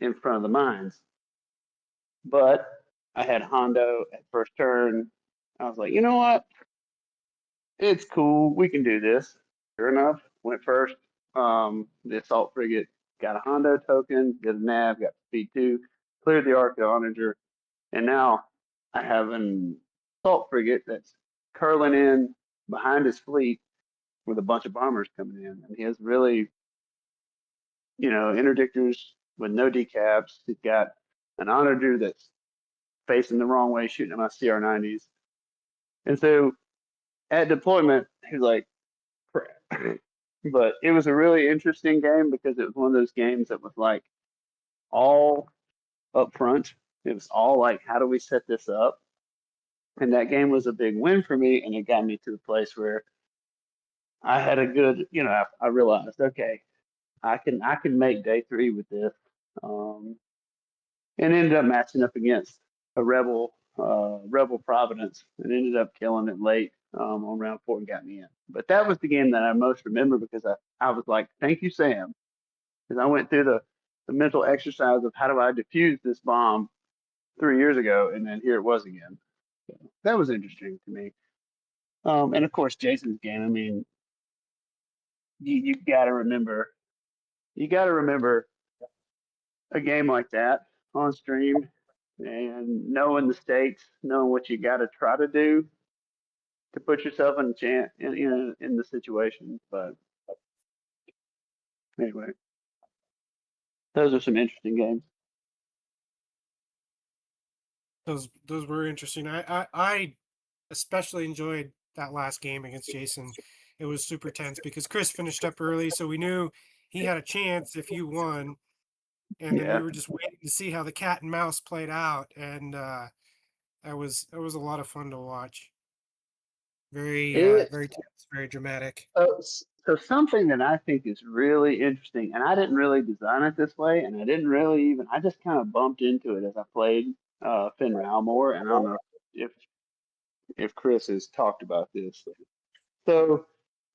in front of the mines. But I had Hondo at first turn. I was like, you know what? It's cool. We can do this. Sure enough, went first. The assault frigate got a Hondo token, got a nav, got speed 2, cleared the Arco Onager, and now I have an assault frigate that's curling in behind his fleet with a bunch of bombers coming in. And he has really, interdictors with no decaps. He's got an Onager that's facing the wrong way, shooting at my CR90s. And so at deployment, he's like, crap. But it was a really interesting game because it was one of those games that was like all up front. It was all like, how do we set this up? And that game was a big win for me, and it got me to the place where I had a good, I realized, okay, I can make day 3 with this, and ended up matching up against a Rebel Providence, and ended up killing it late on round 4 and got me in. But that was the game that I most remember because I was like, thank you, Sam, because I went through the mental exercise of how do I defuse this bomb 3 years ago, and then here it was again. So that was interesting to me. And of course, Jason's game. I mean, you got to remember a game like that on stream and knowing the stakes, knowing what you got to try to do to put yourself in a chance in the situation. But anyway, those are some interesting games. Those were interesting. I especially enjoyed that last game against Jason. It was super tense because Chris finished up early, so we knew he had a chance if you won. And then we were just waiting to see how the cat and mouse played out, and it was a lot of fun to watch. Very tense, very dramatic. So something that I think is really interesting, and I didn't really design it this way, and I just kind of bumped into it as I played Finn Rao more, and I don't know if Chris has talked about this. So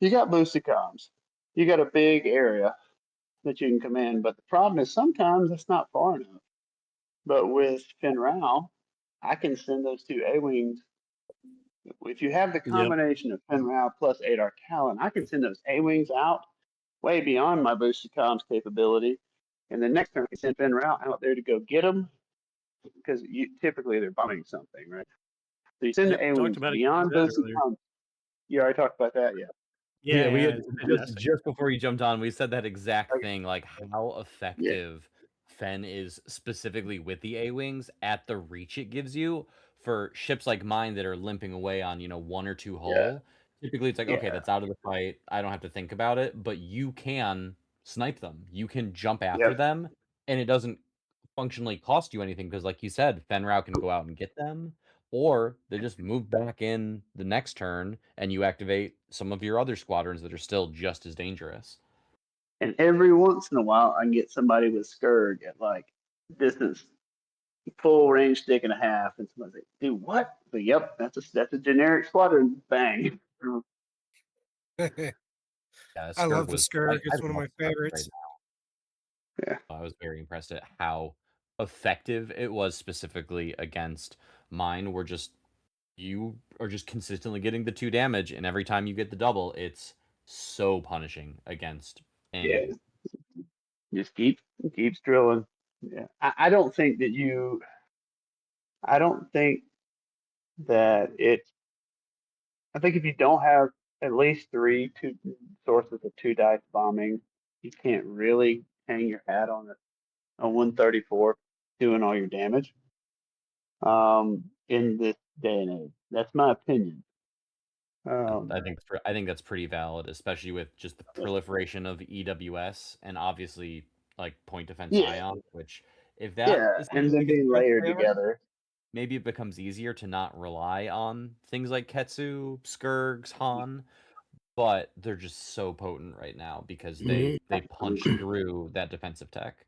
you got boosted comms, you got a big area that you can command, but the problem is sometimes it's not far enough. But with Finn Rao, I can send those 2 A-Wings. If you have the combination of Finn Rao plus Adar Talon, I can send those A-Wings out way beyond my boosted comms capability. And the next turn, I can send Finn Rao out there to go get them because typically they're bombing something, right? So you send Yep, the talked A-Wings about it beyond that boosted earlier. pumps. You already talked about that, yeah. Yeah, we had it's just fantastic. just before you jumped on, we said that exact thing, like how Yeah. effective Fen is specifically with the A-Wings at the reach it gives you for ships like mine that are limping away on, 1 or 2 Yeah. hull. Typically, it's like, okay, Yeah. that's out of the fight. I don't have to think about it, but you can snipe them. You can jump after Yep. them, and it doesn't functionally cost you anything because, like you said, Fenrau can go out and get them, or they just move back in the next turn and you activate some of your other squadrons that are still just as dangerous. And every once in a while, I can get somebody with Scourge at like distance, full range stick and a half, and somebody's like, "Dude, what?" But yep, that's a generic squadron. Bang. Yeah, I Skurg love the was. Skurg. I It's one of love my Skurg right favorites. Yeah. now. I was very impressed at how effective it was specifically against mine. Were just you are just consistently getting the 2 damage, and every time you get the double, it's so punishing against Yeah. any. Just keeps drilling. Yeah. I don't think that you. I don't think that it's. I think if you don't have at least two sources of 2 dice bombing, you can't really hang your hat on a 134 doing all your damage. In this day and age, that's my opinion. I think that's pretty valid, especially with just the proliferation of EWS and obviously like point defense Yeah, ion, which if that yeah, is and something then that gets being built layered forever, together. maybe it becomes easier to not rely on things like Ketsu, Skurgs, Han, but they're just so potent right now because they punch through that defensive tech.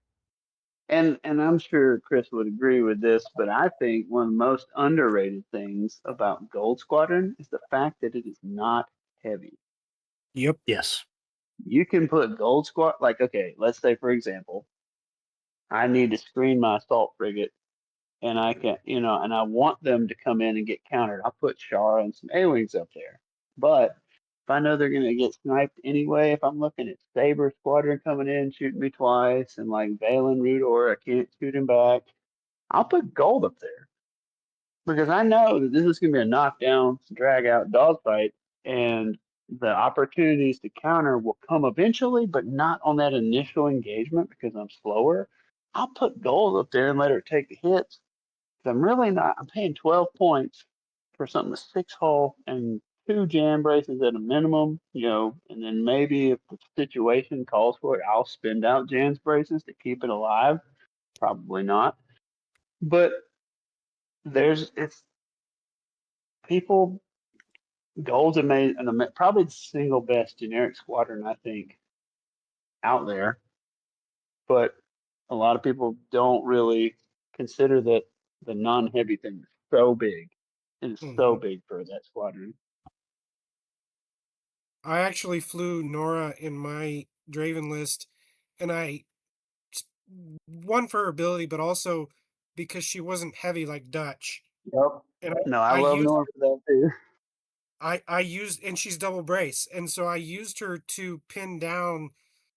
And I'm sure Chris would agree with this, but I think one of the most underrated things about Gold Squadron is the fact that it is not heavy. Yep. Yes. You can put Gold Squad, like, okay, let's say for example, I need to screen my assault frigate, and I can, and I want them to come in and get countered. I'll put Shara and some A-Wings up there. But if I know they're going to get sniped anyway, if I'm looking at Saber Squadron coming in, shooting me twice, and like Valen Rudor, I can't shoot him back, I'll put Gold up there. Because I know that this is going to be a knockdown, drag out dogfight, and the opportunities to counter will come eventually, but not on that initial engagement because I'm slower. I'll put Gold up there and let her take the hits. I'm really not. I'm paying 12 points for something with 6 hull and 2 jam braces at a minimum, and then maybe if the situation calls for it, I'll spend out jam braces to keep it alive. Probably not. But it's people. Gold's amazing, and probably the single best generic squadron I think out there. But a lot of people don't really consider that the non-heavy thing is so big. It is so Mhm. big for that squadron. I actually flew Nora in my Draven list, and one for her ability, but also because she wasn't heavy like Dutch. Yep. And No, I I love used Norm for that too. I used, and she's double brace, and so I used her to pin down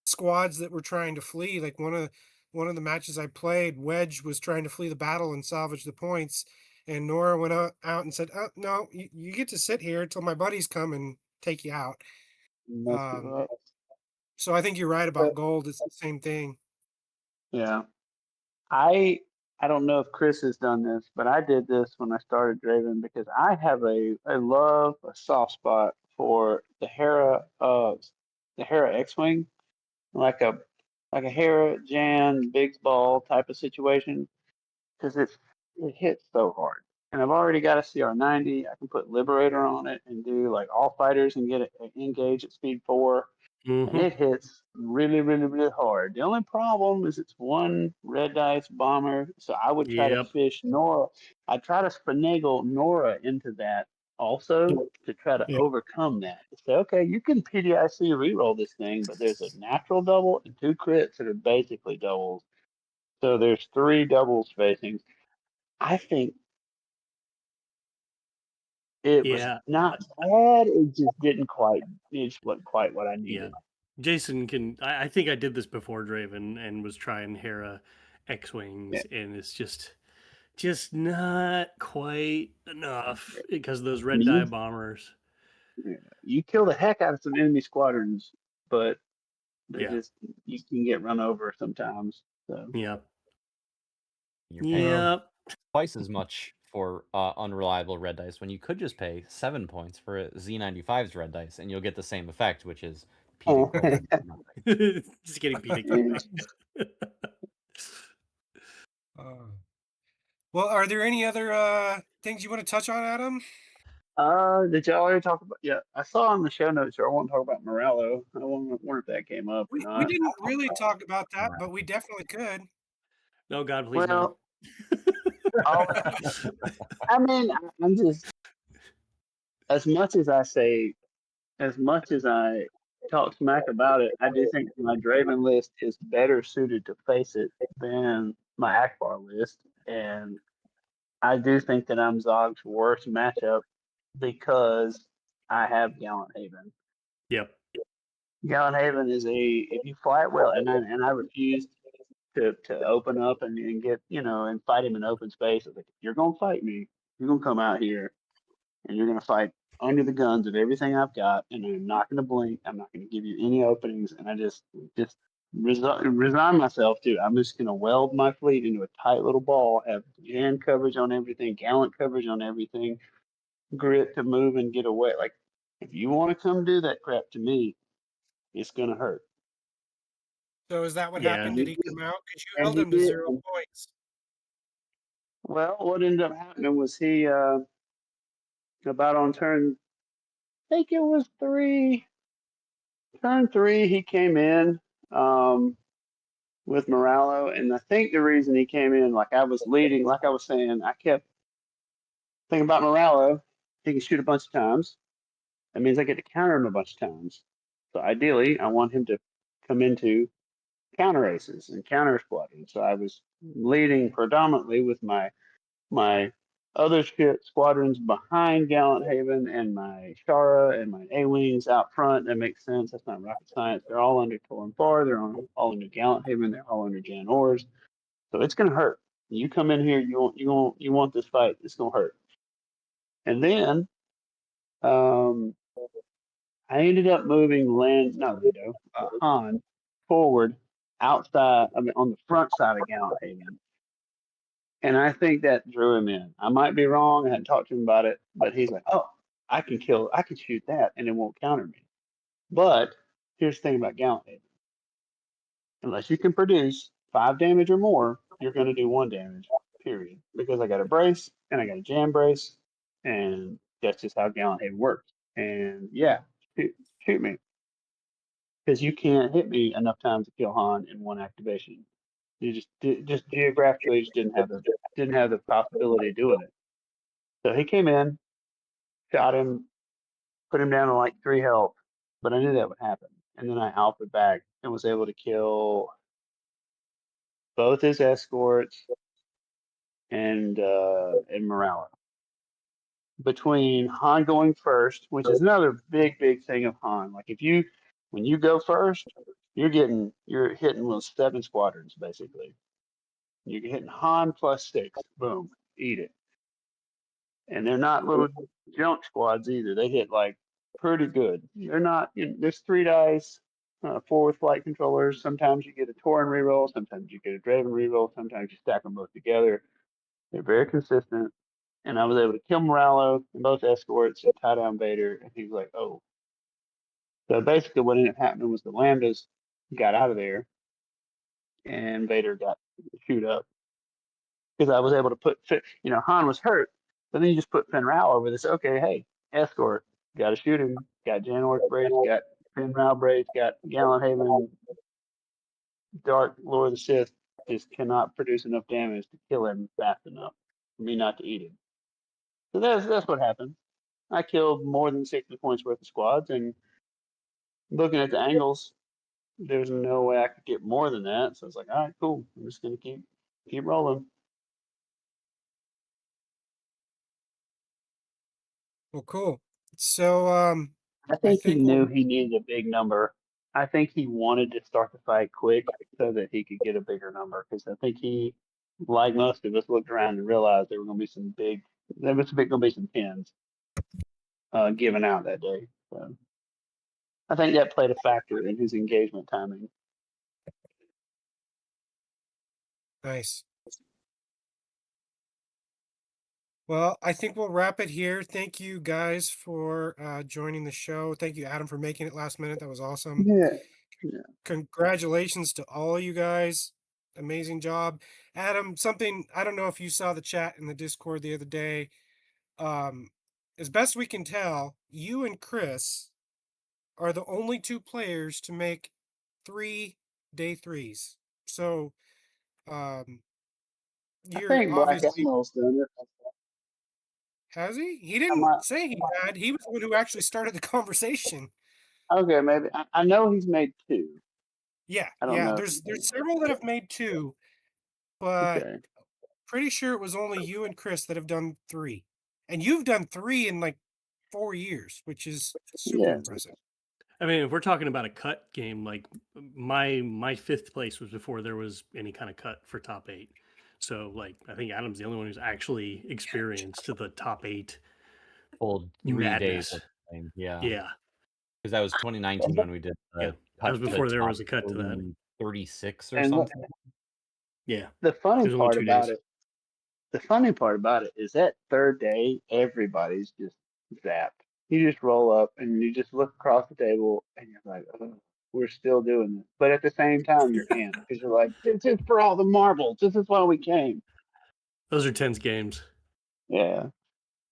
squads that were trying to flee. Like one of the matches I played, Wedge was trying to flee the battle and salvage the points, and Nora went out and said, "Oh no, you get to sit here until my buddies come and take you out." Mess you Um, up. so I think you're right But about gold. It's the same thing. yeah, I I don't know if Chris has done this, but I did this when I started Draven because I love a soft spot for the Hera X-wing, like a Hera Jan Biggs ball type of situation because it hits so hard. And I've already got a CR90. I can put Liberator on it and do like all fighters and get it engage at speed 4, and Mm-hmm. it hits really, really, really hard. The only problem is it's one red dice bomber, so I would try to Yep. fish Nora. I'd try to finagle Nora into that also to try to Yeah. overcome that. To say, okay, you can PDIC reroll this thing, but there's a natural double and 2 crits that are basically doubles. So there's 3 doubles facing. I think it was Yeah. not bad. It just wasn't quite what I Yeah. needed. Jason I think I did this before Draven and was trying Hera Yeah. X-Wings, and it's just just not quite enough because of those red You- dye bombers. You kill the heck out of some enemy squadrons, but they Yeah. just you can get run over sometimes. So Yep. You're paying Yep. twice as much for unreliable red dice when you could just pay 7 points for a Z95's red dice, and you'll get the same effect, which is Oh. Peter. Just getting beat Well, are there any other things you want to touch on, Adam? Did y'all already talk about? Yeah, I saw in the show notes. I want to talk about Morello. I wonder if that came up or We not. didn't really talk about that, but we definitely could. No, God, please Well, no. I mean, I'm just as much as I talk smack about it, I do think my Draven list is better suited to face it than my Akbar list, and I do think that I'm Zog's worst matchup because I have Gallant Haven. Yep. Gallant Haven is if you fly it well, and I refuse to open up and get and fight him in open space. I was like, if you're gonna fight me, you're gonna come out here and you're gonna fight under the guns of everything I've got, and I'm not gonna blink. I'm not gonna give you any openings, and I just resign myself to. I'm just gonna weld my fleet into a tight little ball, have hand coverage on everything, gallant coverage on everything, grit to move and get away. Like if you want to come do that crap to me, it's gonna hurt. So is that what Yeah. happened? Did he come out? Because you And held he him to did. 0 points. Well, what ended up happening was he about on turn, I think it was turn 3, he came in with Morallo, and I think the reason he came in, like I was leading, like I was saying, I kept thinking about Morallo. He can shoot a bunch of times. That means I get to counter him a bunch of times. So ideally, I want him to come into counter aces and counter squadrons. So I was leading predominantly with my other squadrons behind Gallant Haven and my Shara and my A-Wings out front. That makes sense. That's not rocket science. They're all under Torin Bar. They're all under Gallant Haven. They're all under Jan Ors. So it's going to hurt. You come in here, you want this fight. It's going to hurt. And then I ended up moving Han forward outside, on the front side of Gallant Haven. And I think that drew him in. I might be wrong. I hadn't talked to him about it, but he's like, oh, I can shoot that and it won't counter me. But here's the thing about Gallant Haven. Unless you can produce 5 damage or more, you're going to do 1 damage, period. Because I got a brace and I got a jam brace, and that's just how Gallant Haven works. And yeah, shoot me. Because you can't hit me enough times to kill Han in 1 activation. You just geographically just didn't have the possibility of doing it. So he came in, shot him, put him down to like 3 health, but I knew that would happen. And then I alpha back and was able to kill both his escorts and Morales. Between Han going first, which is another big thing of Han. Like when you go first, you're hitting with 7 squadrons basically. You're hitting Han plus 6, boom, eat it. And they're not little junk squads either. They hit like pretty good. They're not. There's 3 dice, 4 with flight controllers. Sometimes you get a Tauren reroll. Sometimes you get a Draven reroll. Sometimes you stack them both together. They're very consistent. And I was able to kill Morallo and both escorts and tie down Vader. And he was like, "Oh." So basically, what ended up happening was the Lambdas got out of there, and Vader got shoot up because I was able to put. Han was hurt, but then you just put Finn Rao over this. Okay, hey, escort, got to shoot him. Got Janor's brace, got Finn Rao brace, got Gallant Haven, Dark Lord of the Sith. Just cannot produce enough damage to kill him fast enough for me not to eat him. So that's what happened. I killed more than 60 points worth of squads, and looking at the angles, there's no way I could get more than that. So I was like, all right, cool. I'm just gonna keep rolling. Well, cool. So I think he think knew we'll- he needed a big number. I think he wanted to start the fight quick so that he could get a bigger number because I think he like most of us, looked around and realized there was going to be some pins given out that day. So I think that played a factor in his engagement timing. Nice. Well, I think we'll wrap it here. Thank you guys for joining the show. Thank you, Adam, for making it last minute. That was awesome. Yeah. Congratulations to all you guys. Amazing job. Adam, something, I don't know if you saw the chat in the Discord the other day. As best we can tell, you and Chris are the only two players to make 3 day 3s. So I you're think Black obviously, Emerald's done it. has he? He I didn't might, say he had. He was the one who actually started the conversation. okay, maybe. I know he's made 2. Yeah, I don't know. There's several that have made 2, but Okay. pretty sure it was only you and Chris that have done 3. And you've done 3 in like 4 years, which is super Yeah. impressive. I mean, if we're talking about a cut game, like my 5th place was before there was any kind of cut for top 8. So like I think Adam's the only one who's actually experienced to the top 8. Full 3 days Madness. of playing. Yeah. Yeah. Because that was 2019 when we did the Yeah. cut That was to before there top was a cut to that. 36 or And something. Yeah. the funny There's only part 2 about days. it, the funny part about it is that third day, everybody's just zapped. You just roll up and you just look across the table and you're like, oh, we're still doing this. But at the same time, you're amped because you're like, this is for all the marbles. This is why we came. Those are tense games. Yeah.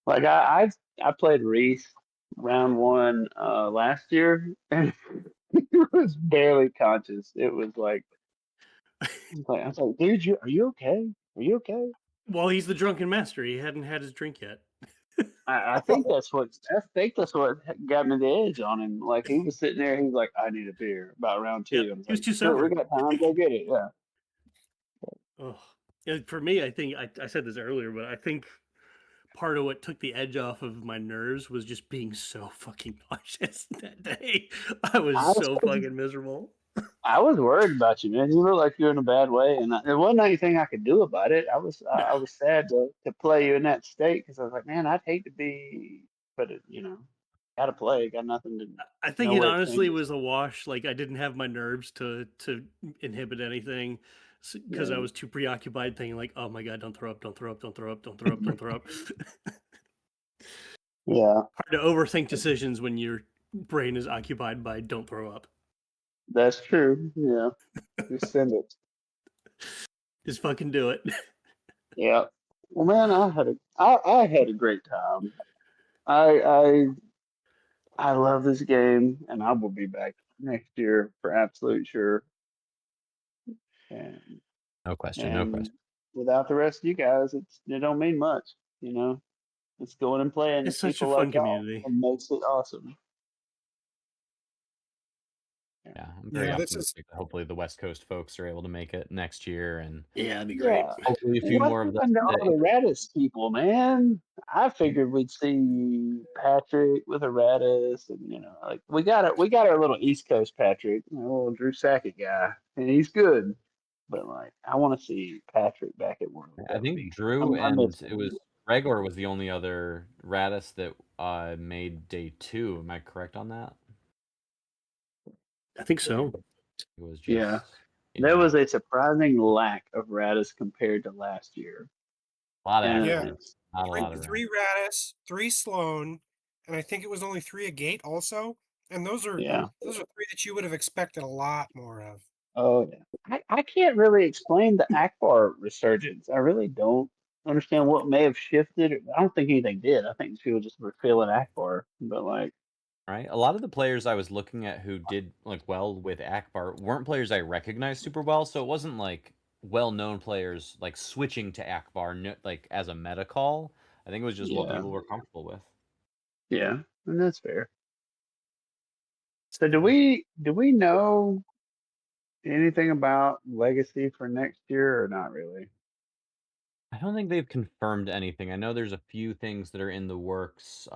Like I played Reese round 1 last year and he was barely conscious. It was like, I was like, dude, are you okay? Are you okay? Well, he's the drunken master. He hadn't had his drink yet. I think that's what got me the edge on him. Like he was sitting there, he's like, "I need a beer." About round 2, Yeah, I was he was like, too "Sure, we sober. got time. Go get it." Yeah, Oh, yeah, for me, I think I said this earlier, but I think part of what took the edge off of my nerves was just being so fucking nauseous that day. I was I so was fucking miserable. I was worried about you, man. You look like you're in a bad way, and there wasn't anything I could do about it. I Nah. was sad to play you in that state because I was like, man, I'd hate to be, but got to play, got nothing to, I think no it way it honestly changes. was a wash. Like I didn't have my nerves to inhibit anything because Yeah, I was too preoccupied thinking like, oh my god, don't throw up, don't throw up, don't throw up, don't throw up, don't throw up. yeah, Hard to overthink decisions when your brain is occupied by don't throw up. that's true. Yeah, just send it. Just fucking do it. Yeah. Well, man, I had a great time. I I love this game, and I will be back next year for absolute sure. And No question. No and question. without the rest of you guys, it don't mean much. It's going and playing It's with such a people fun like y'all community. and makes it awesome. Yeah, I'm very Yeah, this is optimistic that hopefully the West Coast folks are able to make it next year, and Yeah, that'd be great. Yeah. hopefully a few What more of happened to all the Radis people, man? I figured we'd see Patrick with a Radis, and like we got our little East Coast Patrick, little Drew Sackett guy, and he's good. But like, I want to see Patrick back at World. I That would think be. Drew I and miss it him. was Regor was the only other Radis that made day 2. Am I correct on that? I think so. It was just Yeah, there was a surprising lack of Radis compared to last year, a lot of and Yeah. acronyms, not a lot of 3 Radis, 3 Sloan, and I think it was only 3 a gate also. And those are yeah. 3 that you would have expected a lot more of. Oh yeah. I can't really explain the Akbar resurgence. I really don't understand what may have shifted. I don't think anything did. I think people just were feeling Akbar. But like, right. A lot of the players I was looking at who did like well with Akbar weren't players I recognized super well, so it wasn't like well-known players like switching to Akbar like as a meta call. I think it was just what yeah, people were comfortable with. yeah, and that's fair. So do we know anything about Legacy for next year or not really? I don't think they've confirmed anything. I know there's a few things that are in the works.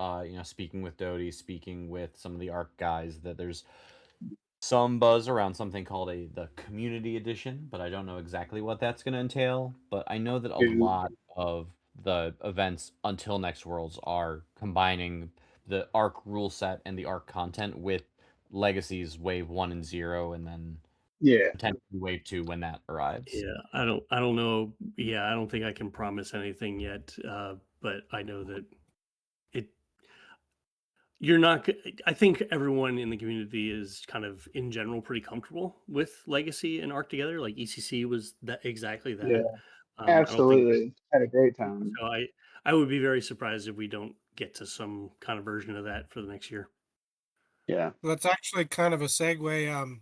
Speaking with Doty, speaking with some of the ARC guys, that there's some buzz around something called the community edition, but I don't know exactly what that's going to entail. But I know that a Yeah. lot of the events until Next Worlds are combining the Arc rule set and the Arc content with Legacy's Wave 1 and 0, and then Yeah. potentially Wave 2 when that arrives. Yeah, I don't know. Yeah, I don't think I can promise anything yet. But I know that it. You're not. I think everyone in the community is kind of in general pretty comfortable with Legacy and Arc together. Like ECC was that exactly Yeah. that. I don't think Absolutely. Had a great time. so. I would be very surprised if we don't get to some kind of version of that for the next year. Yeah. That's actually kind of a segue.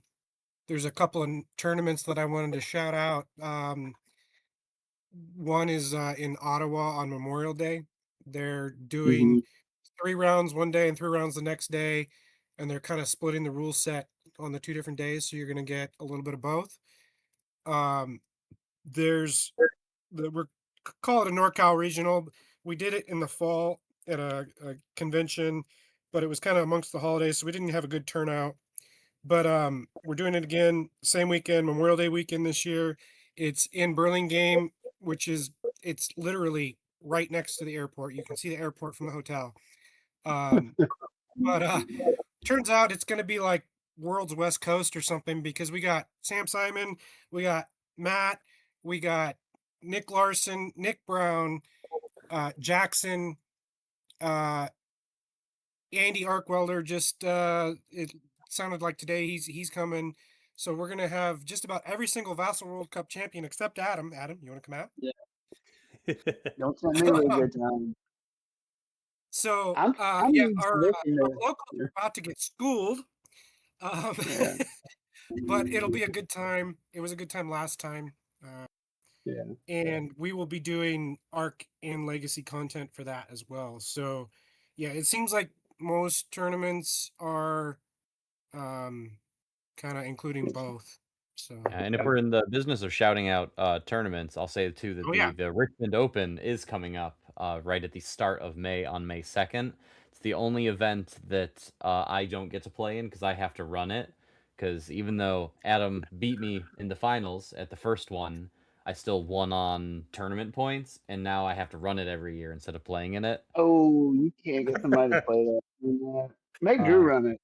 There's a couple of tournaments that I wanted to shout out. One is in Ottawa on Memorial Day. They're doing Mhm. 3 rounds one day and 3 rounds the next day, and they're kind of splitting the rule set on the 2 different days, so you're going to get a little bit of both. There's we're call it a Norcal regional. We did it in the fall at a convention, but it was kind of amongst the holidays, so we didn't have a good turnout. But we're doing it again, same weekend, Memorial Day weekend this year. It's in Burlingame, which is it's literally right next to the airport. You can see the airport from the hotel. But turns out it's going to be like World's West Coast or something because we got Sam Simon, we got Matt, we got Nick Larson, Nick Brown, Jackson, uh, Andy Arkwelder. Just it sounded like today he's coming. So we're gonna have just about every single Vassal World Cup champion except Adam. Adam, you want to come out? Don't tell me we're a good time. So I'm yeah, just our looking locals to. are about to get schooled. Um, Yeah. but it'll be a good time. It was a good time last time. Yeah. And we will be doing Arc and Legacy content for that as well. So, yeah, it seems like most tournaments are kind of including both. So, And if we're in the business of shouting out tournaments, I'll say too that oh yeah, the Richmond Open is coming up right at the start of May on May 2nd. It's the only event that I don't get to play in because I have to run it. Because even though Adam beat me in the finals at the first one, I still won on tournament points, and now I have to run it every year instead of playing in it. Oh, you can't get somebody to play that. Yeah. Make Drew Uh, run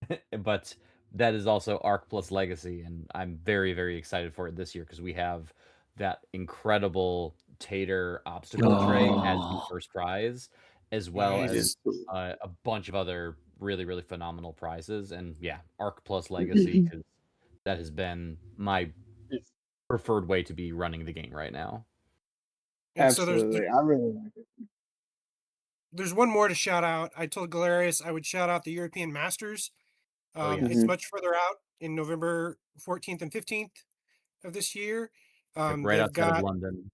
it. but that is also Arc plus Legacy, and I'm very, very excited for it this year because we have that incredible Tater obstacle tray as the first prize, as well It as nice. is cool. a bunch of other really, really phenomenal prizes. And yeah, Arc plus Legacy, because that has been my preferred way to be running the game right now. And so Absolutely. I really like it. there's one more to shout out. I told Galerius I would shout out the European Masters. Oh yeah, It's Mhm. much further out in November 14th and 15th of this year. Yep, right They've outside of got London.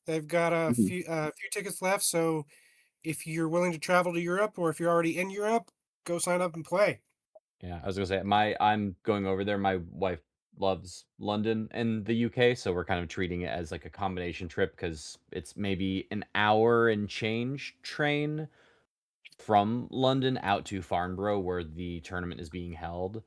they've got a Mhm. few tickets left. So if you're willing to travel to Europe or if you're already in Europe, go sign up and play. Yeah, I was gonna say I'm going over there. My wife loves London and the UK, so we're kind of treating it as like a combination trip because it's maybe an hour and change train from London out to Farnborough where the tournament is being held.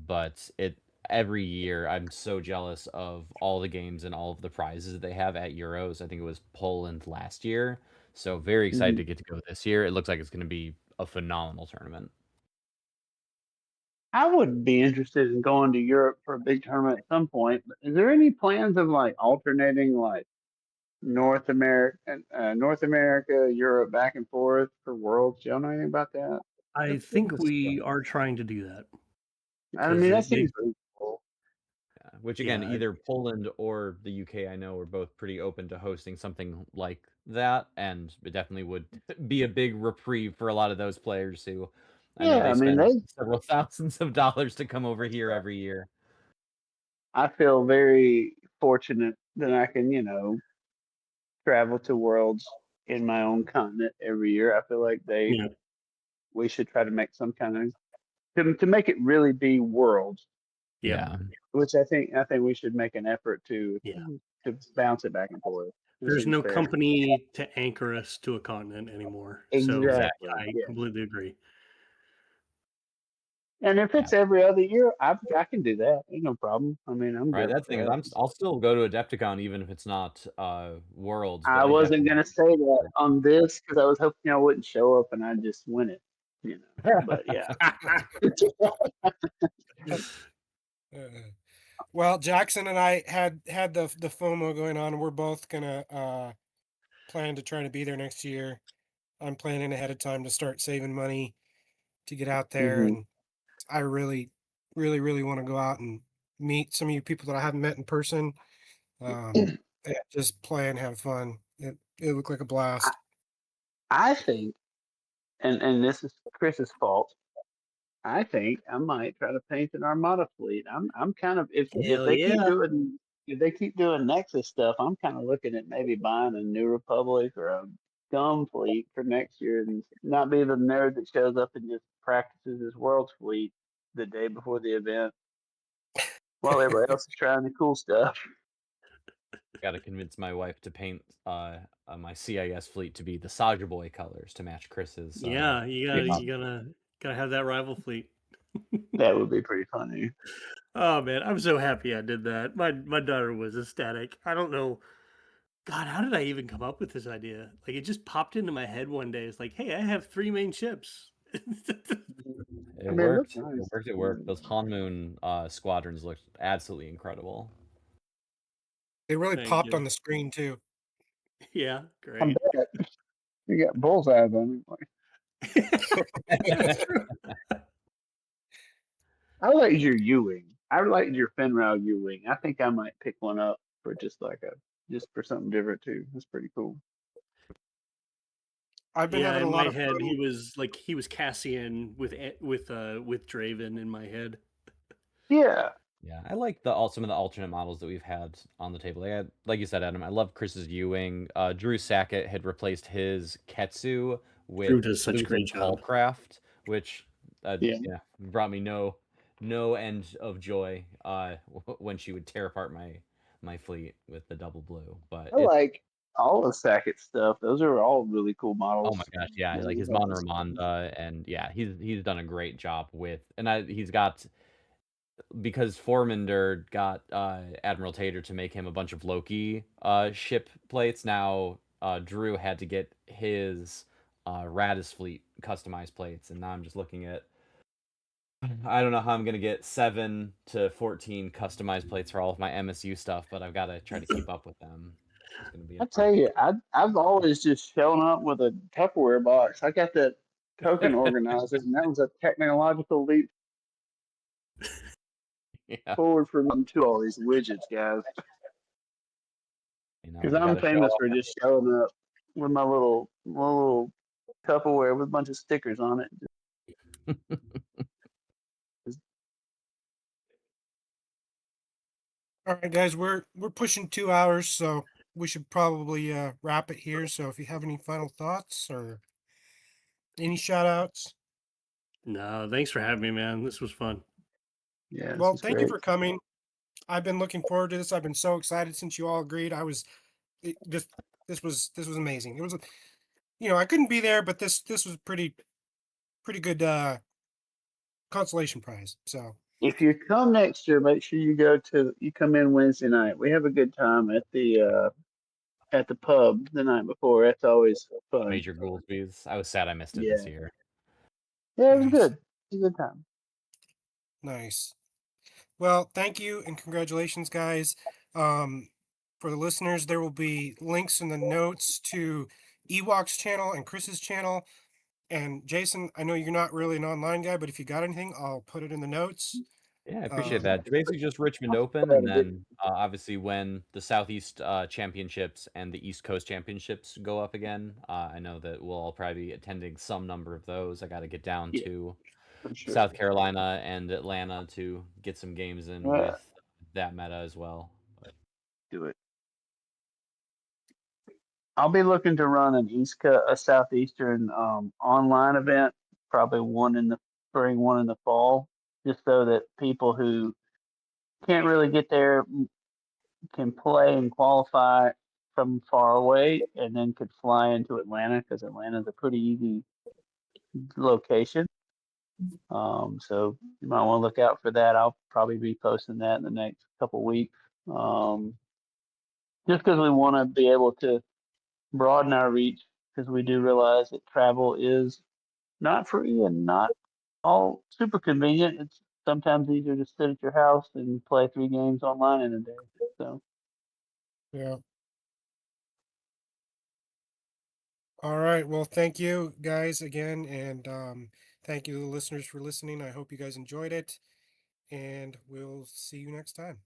But it every year I'm so jealous of all the games and all of the prizes that they have at Euros. I think it was Poland last year. So very excited to Mhm. get to go this year. It looks like it's going to be a phenomenal tournament. I would be interested in going to Europe for a big tournament at some point. But is there any plans of like alternating like North America, Europe, back and forth for Worlds? Do y'all know anything about that? I That's been think we discussed. are trying to do that I because mean, that they seems pretty cool. Which again, yeah, either Poland or the UK, I know are both pretty open to hosting something like that, and it definitely would be a big reprieve for a lot of those players who I know Yeah, they I mean, spend several thousands of dollars to come over here every year. I feel very fortunate that I can, travel to Worlds in my own continent every year. I feel like yeah, we should try to make some kind of to make it really be Worlds, yep, Yeah, which I think we should make an effort yeah. to bounce it back and forth. It There's seems no fair. company to anchor us to a continent anymore. So Exactly. I Yeah. completely agree. And if it's every other year, I can do that. Ain't no problem. I mean, I'm Right, good that with thing is, that. I'll still go to Adepticon even if it's not Worlds, but I I wasn't definitely. gonna say that on this because I was hoping I wouldn't show up and I'd just win it, you know. But yeah, Uh, well, Jackson and I had the FOMO going on. We're both gonna plan to try to be there next year. I'm planning ahead of time to start saving money to get out there, hmm and I really, really, really want to go out and meet some of you people that I haven't met in person. And just play and have fun. It looked like a I, blast. I think, and this is Chris's fault. I think I might try to paint an Armada fleet. I'm kind of if Hell they keep yeah. doing Nexus stuff, I'm kind of looking at maybe buying a New Republic or a Scum fleet for next year and not be the nerd that shows up and just practices his World's fleet the day before the event while everybody else is trying the cool stuff. Got to convince my wife to paint my CIS fleet to be the Soldier Boy colors to match Chris's. Yeah, Yeah, you gotta have that rival fleet. that would be pretty funny. Oh man, I'm so happy I did that. My daughter was ecstatic. I don't know. God, how did I even come up with this idea? Like it just popped into my head one day. It's like, hey, I have 3 main ships. It I mean, it looks worked. It nice. worked. It worked. Those Hanmoon squadrons looked absolutely incredible. They really Thank popped you. on the screen too. Yeah, I great. bet you got bullseyes on it. That's true. I liked your U-wing. I liked your Fenrir U-wing. I think I might pick one up for just for something different too. That's pretty cool. I've been Yeah, having a in lot my of head, fun. he was Cassian with Draven in my head. Yeah. Yeah, I like some of the alternate models that we've had on the table. They had, like you said, Adam. I love Chris's Ewing. Drew Sackett had replaced his Ketsu with Drew does such a great Susan job. Hallcraft, which Yeah. brought me no end of joy when she would tear apart my fleet with the double blue. But I like all the Sackett stuff. Those are all really cool oh my models. gosh, yeah, like his Mon Ramonda, and yeah, he's done a great job with, and he's got, because Formander got Admiral Tater to make him a bunch of Loki ship plates. Now Drew had to get his Radis fleet customized plates, and now I'm just looking at. I don't know how I'm gonna get 7 to 14 customized plates for all of my MSU stuff, but I've got to try to keep up with them. It's gonna be I tell you, I've always just shown up with a Tupperware box. I got that token organizer, and that was a technological leap yeah, forward for me to all these widgets, guys. Because you got I'm to show famous off. for just showing up with my little Tupperware with a bunch of stickers on it. All right, guys, we're pushing 2 hours, so we should probably wrap it here. So if you have any final thoughts or any shout outs. No, thanks for having me, man. This was fun. Yeah, this Well, is thank you great. for coming. I've been looking forward to this. I've been so excited since you all agreed. This was amazing. It was, I couldn't be there, but this was pretty good consolation prize. So If you come next year, make sure you come in Wednesday night. We have a good time at the pub the night before. That's always fun. Major Gouldsby's. I was sad I missed it this Yeah. year. Yeah, it was nice, good. It was a good time. nice. Well, thank you and congratulations, guys. Um, for the listeners, there will be links in the notes to Ewok's channel and Chris's channel. And Jason, I know you're not really an online guy, but if you got anything, I'll put it in the notes. Yeah, I appreciate Um, that. Basically, just Richmond Open, and then obviously when the Southeast Championships and the East Coast Championships go up again, I know that we'll all probably be attending some number of those. I got to get down Yeah, to for sure. South Carolina and Atlanta to get some games in with that meta as well. Do it. I'll be looking to run a southeastern online event, probably one in the spring, one in the fall, just so that people who can't really get there can play and qualify from far away, and then could fly into Atlanta because Atlanta's a pretty easy location. So you might want to look out for that. I'll probably be posting that in the next couple weeks. Just because we want to be able to broaden our reach, because we do realize that travel is not free and not all super convenient. It's sometimes easier to sit at your house and play 3 games online in a day. So Yeah. All right. Well, thank you guys again. And thank you, listeners, for listening. I hope you guys enjoyed it. And we'll see you next time.